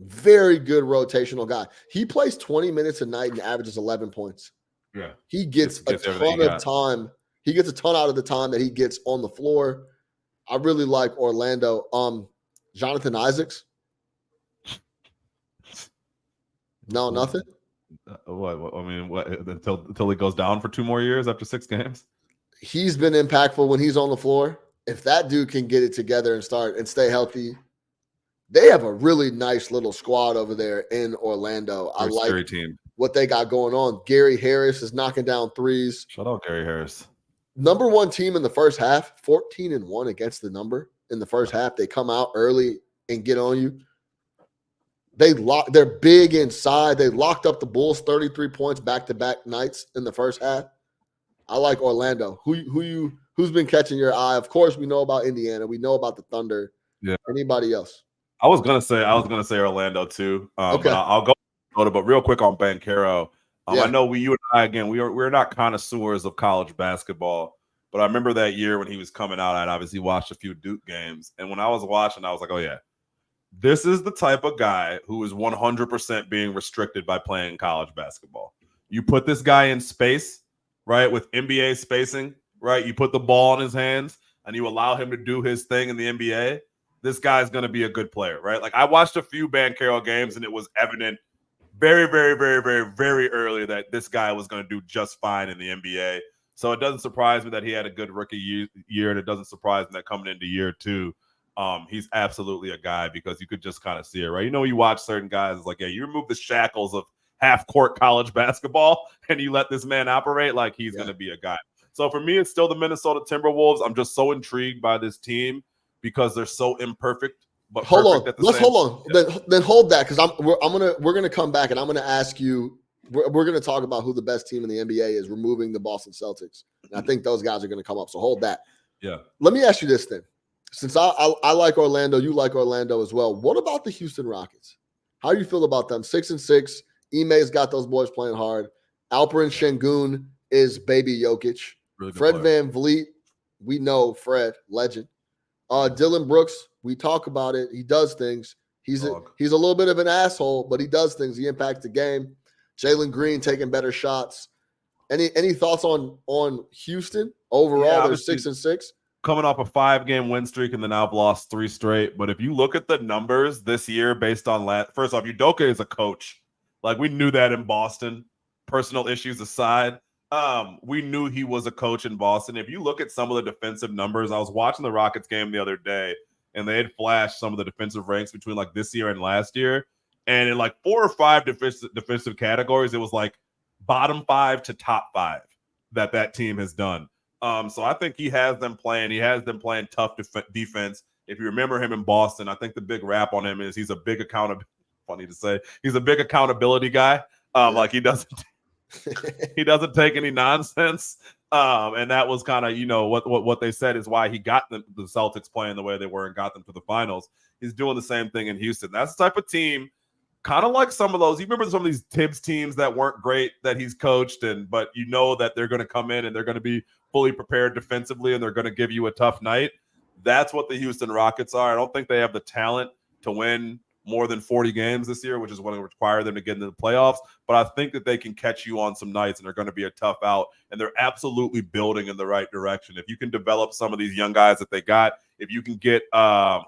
Very good rotational guy. He plays 20 minutes a night and averages 11 points. Yeah. He gets a ton of time. He gets a ton out of the time that he gets on the floor. I really like Orlando. Jonathan Isaacs. No, nothing. What? I mean, what? Until he goes down for 2 more years after 6 games. He's been impactful when he's on the floor. If that dude can get it together and stay healthy, they have a really nice little squad over there in Orlando. I like what they got going on. Gary Harris is knocking down threes. Shout out Gary Harris. Number 1 team in the first half, 14-1 against the number in the first half. They come out early and get on you. They're big inside. They locked up the Bulls 33 points back-to-back nights in the first half. I like Orlando. Who's been catching your eye? Of course, we know about Indiana. We know about the Thunder. Yeah. Anybody else? I was gonna say Orlando too. Okay. I'll go. But real quick on Banchero. I know you and I, again, we're not connoisseurs of college basketball, but I remember that year when he was coming out. I'd obviously watched a few Duke games, and when I was watching, I was like, oh yeah, this is the type of guy who is 100% being restricted by playing college basketball. You put this guy in space, right, with NBA spacing, right? You put the ball in his hands and you allow him to do his thing in the NBA. This guy's going to be a good player, right? Like, I watched a few Banchero games and it was evident very, very, very, very, very early that this guy was going to do just fine in the NBA. So it doesn't surprise me that he had a good rookie year, and it doesn't surprise me that coming into year 2, he's absolutely a guy because you could just kind of see it, right? You know, you watch certain guys, it's like, yeah, you remove the shackles of half-court college basketball and you let this man operate, like he's going to be a guy. So for me, it's still the Minnesota Timberwolves. I'm just so intrigued by this team because they're so imperfect. But hold on. Let's hold on. Then hold that because we're gonna come back and I'm gonna ask you. We're gonna talk about who the best team in the NBA is, removing the Boston Celtics. And I think those guys are gonna come up. So hold that. Yeah. Let me ask you this then. Since I like Orlando, you like Orlando as well. What about the Houston Rockets? How do you feel about them? 6-6. Ime's got those boys playing hard. Alperen Şengün is baby Jokic. Really Fred player. VanVleet, we know Fred, legend. Dylan Brooks, we talk about it. He does things. He's a little bit of an asshole, but he does things. He impacts the game. Jalen Green taking better shots. Any thoughts on Houston overall? Yeah, they're 6-6. Coming off a 5-game win streak and then now have lost 3 straight. But if you look at the numbers this year based on first off, Udoka is a coach. Like we knew that in Boston. Personal issues aside, we knew he was a coach in Boston. If you look at some of the defensive numbers, I was watching the Rockets game the other day, and they had flashed some of the defensive ranks between like this year and last year. And in like 4 or 5 defensive categories, it was like bottom 5 to top 5 that team has done. So I think he has them playing. He has them playing tough defense. If you remember him in Boston, I think the big rap on him is he's a big funny to say, he's a big accountability guy. Like he doesn't take any nonsense. And that was kind of, what they said is why he got the Celtics playing the way they were and got them to the finals. He's doing the same thing in Houston. That's the type of team, kind of like some of those. You remember some of these Tibbs teams that weren't great that he's coached, but you know that they're going to come in and they're going to be fully prepared defensively and they're going to give you a tough night. That's what the Houston Rockets are. I don't think they have the talent to win more than 40 games this year, which is what will require them to get into the playoffs. But I think that they can catch you on some nights and they're going to be a tough out. And they're absolutely building in the right direction. If you can develop some of these young guys that they got, if you can get,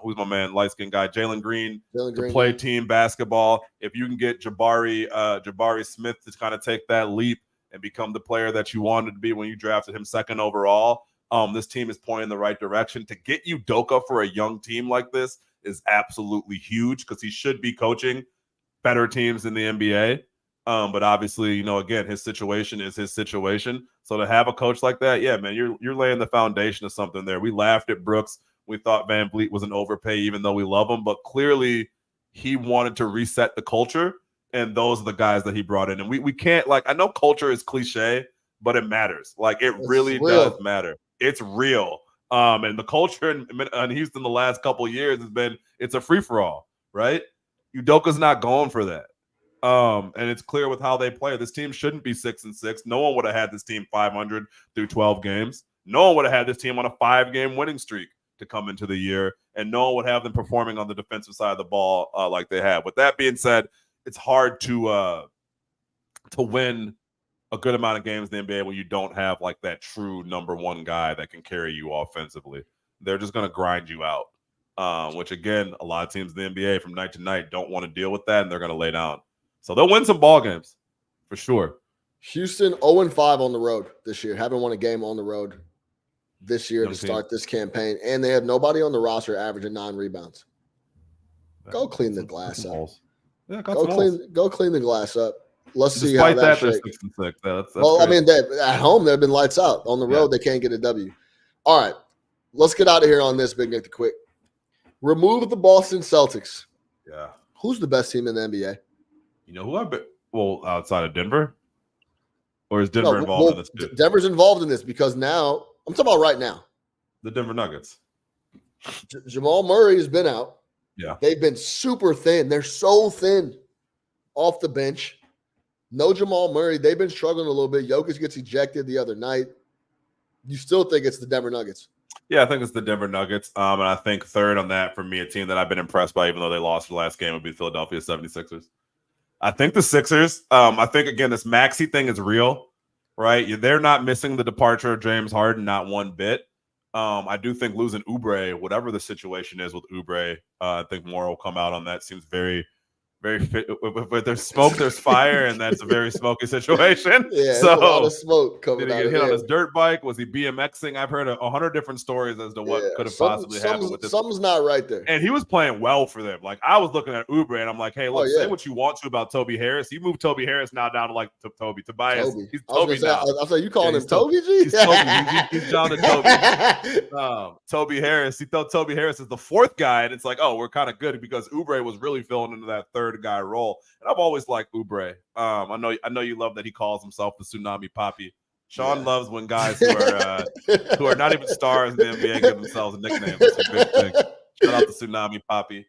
who's my man, light-skinned guy, Jalen Green to play team basketball, if you can get Jabari Smith to kind of take that leap and become the player that you wanted to be when you drafted him 2nd overall, this team is pointing in the right direction. To get Udoka for a young team like this is absolutely huge because he should be coaching better teams in the NBA. But obviously, again, his situation is his situation. So to have a coach like that, yeah, man, you're laying the foundation of something there. We laughed at Brooks. We thought VanVleet was an overpay, even though we love him. But clearly, he wanted to reset the culture, and those are the guys that he brought in. And we can't, I know culture is cliche, but it matters. It really does matter. It's real. And the culture in Houston the last couple of years has been, it's a free-for-all, right? Udoka's not going for that. And it's clear with how they play. This team shouldn't be 6-6. No one would have had this team 500 through 12 games. No one would have had this team on a 5-game winning streak to come into the year, and no one would have them performing on the defensive side of the ball like they have. With that being said, it's hard to win a good amount of games in the NBA when you don't have that true number one guy that can carry you offensively. They're just going to grind you out, which again, a lot of teams in the NBA from night to night don't want to deal with that, and they're going to lay down. So they'll win some ball games for sure. Houston 0-5 on the road this year. Haven't won a game on the road this year to start this campaign, and they have nobody on the roster averaging 9 rebounds. Go clean the glass up. Yeah, go clean the glass up. Let's see how that shakes. 6-6. That's well, crazy. I mean, at home they've been lights out. On the road, they can't get a W. All right, let's get out of here on this, Big Nick, quick. Remove the Boston Celtics. Yeah. Who's the best team in the NBA? You know who I bet? Well, outside of Denver, or is Denver involved in this too? Denver's involved in this because now I'm talking about right now. The Denver Nuggets. Jamal Murray has been out. Yeah, they've been super thin. They're so thin off the bench. No Jamal Murray. They've been struggling a little bit. Jokic gets ejected the other night. You still think it's the Denver Nuggets? Yeah, I think it's the Denver Nuggets. And I think third on that for me, a team that I've been impressed by, even though they lost the last game, would be the Philadelphia 76ers. I think the Sixers, I think, again, this Maxey thing is real, right? They're not missing the departure of James Harden, not one bit. I do think losing Oubre, whatever the situation is with Oubre, I think more will come out on that. Seems very very fit. If there's smoke, there's fire, and that's a very smoky situation. Yeah, so there's a lot of smoke did coming he out get of hit on there. his dirt bike? Was he BMXing? I've heard 100 different stories as to what could have possibly happened with this. Something's not right there. And he was playing well for them. Like, I was looking at Oubre, and I'm like, hey, look, say what you want to about Toby Harris. You move Toby Harris now down to like Toby Tobias. Toby. He's I was Toby now. I was you calling him Toby G? He's Toby. He's John to Toby. Toby Harris. He thought Toby Harris is the fourth guy, and it's like, oh, we're kind of good because Oubre was really filling into that third guy role. And I've always liked Oubre. I know you love that he calls himself the Tsunami Papi. Sean loves when guys who are not even stars in the NBA give themselves a nickname. That's a big thing. Shout out to Tsunami Papi.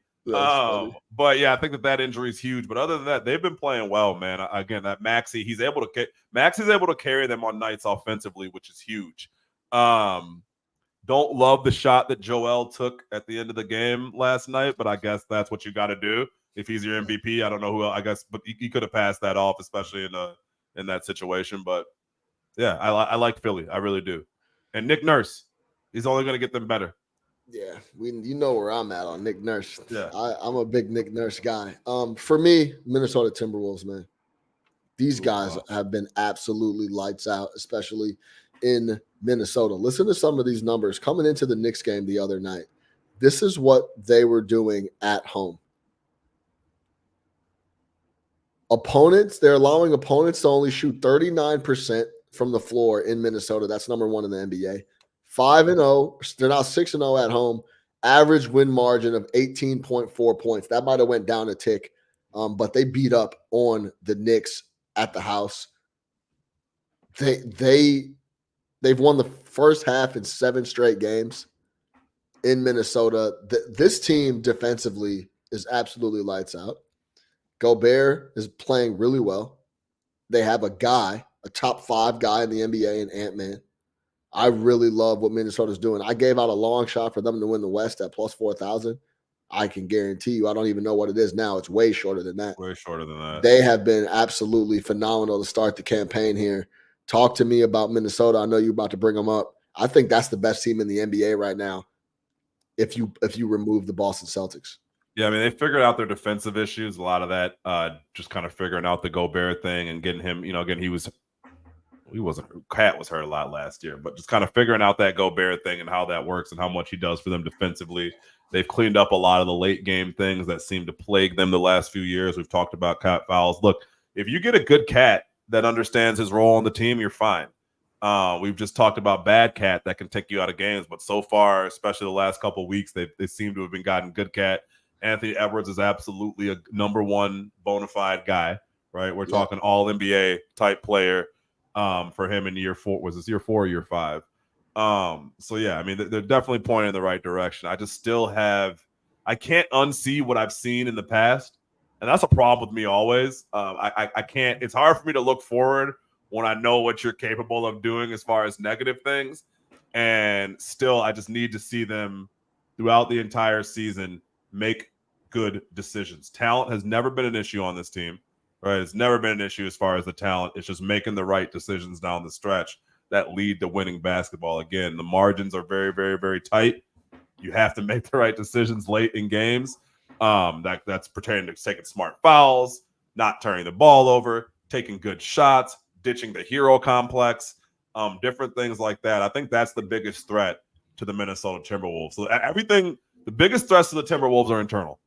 But yeah, I think that injury is huge. But other than that, they've been playing well, man. Again, that Maxey's able to carry them on nights offensively, which is huge. Don't love the shot that Joel took at the end of the game last night, but I guess that's what you got to do if he's your MVP. I don't know who else, I guess, but he could have passed that off, especially in that situation. But yeah, I like Philly. I really do. And Nick Nurse, he's only going to get them better. Yeah, you know where I'm at on Nick Nurse. Yeah, I'm a big Nick Nurse guy. For me, Minnesota Timberwolves, man. These guys have been absolutely lights out, especially in Minnesota. Listen to some of these numbers coming into the Knicks game the other night. This is what they were doing at home. They're allowing opponents to only shoot 39% from the floor in Minnesota. That's number one in the NBA. 5-0. They're now 6-0 at home. Average win margin of 18.4 points. That might have went down a tick, but they beat up on the Knicks at the house. They've won the first half in 7 straight games in Minnesota. This team defensively is absolutely lights out. Gobert is playing really well. They have a top 5 guy in the NBA in Ant-Man. I really love what Minnesota's doing. I gave out a long shot for them to win the West at plus 4,000. I can guarantee you, I don't even know what it is now. It's way shorter than that. Way shorter than that. They have been absolutely phenomenal to start the campaign here. Talk to me about Minnesota. I know you're about to bring them up. I think that's the best team in the NBA right now if you remove the Boston Celtics. Yeah, I mean, they figured out their defensive issues. A lot of that just kind of figuring out the Gobert thing and getting him, again, Cat was hurt a lot last year, but just kind of figuring out that Gobert thing and how that works and how much he does for them defensively. They've cleaned up a lot of the late game things that seem to plague them the last few years. We've talked about Cat fouls. Look, if you get a good Cat that understands his role on the team, you're fine. We've just talked about bad Cat that can take you out of games, but so far, especially the last couple of weeks, they seem to have been gotten good Cat. Anthony Edwards is absolutely a number one bona fide guy, right? We're talking all NBA type player for him in year 4. Was this year 4 or year 5? So yeah, I mean, they're definitely pointing in the right direction. I just still I can't unsee what I've seen in the past. And that's a problem with me always. I can't, it's hard for me to look forward when I know what you're capable of doing as far as negative things. And still, I just need to see them throughout the entire season make good decisions. Talent has never been an issue on this team, right? It's never been an issue as far as the talent. It's just making the right decisions down the stretch that lead to winning basketball. Again, the margins are very, very, very tight. You have to make the right decisions late in games. That's pertaining to taking smart fouls, not turning the ball over, taking good shots, ditching the hero complex, different things like that. I think that's the biggest threat to the Minnesota Timberwolves. So the biggest threats to the Timberwolves are internal.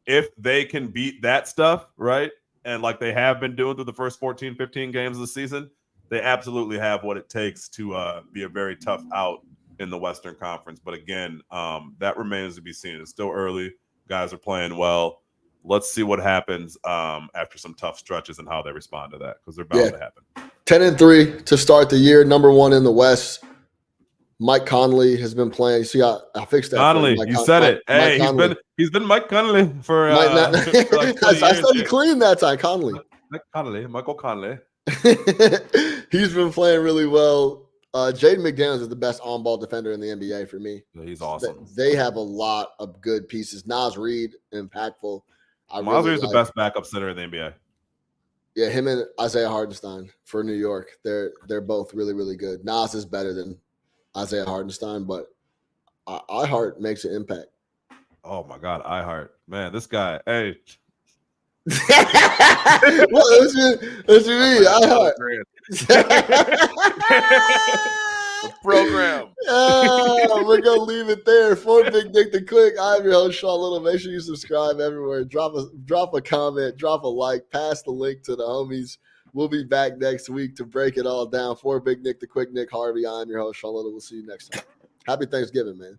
If they can beat that stuff, right, and like they have been doing through the first 14, 15 games of the season, they absolutely have what it takes to be a very tough out in the Western Conference. But again, that remains to be seen. It's still early. Guys are playing well. Let's see what happens after some tough stretches and how they respond to that, because they're bound to happen. 10-3 to start the year, number 1 in the West. Mike Conley has been playing. See, I fixed that. Conley, you said it. Hey, he's been Mike Conley for like 20 years. I started clean that time. Conley. Michael Conley. He's been playing really well. Jaden McDaniels is the best on-ball defender in the NBA for me. Yeah, he's awesome. They have a lot of good pieces. Naz Reid, impactful. Naz Reid is the best backup center in the NBA. Yeah, him and Isaiah Hartenstein for New York. They're both really, really good. Naz is better than Isaiah Hartenstein, but iHeart makes an impact. Oh my God, iHeart. Man, this guy. Hey. What you mean? I The program. We're gonna leave it there. For Big Dick the Quick, I'm your host Sean Little. Make sure you subscribe everywhere. Drop a comment, drop a like, pass the link to the homies. We'll be back next week to break it all down. For Big Nick the Quick, Nick Harvey, I'm your host Sean Little. We'll see you next time. Happy Thanksgiving, man.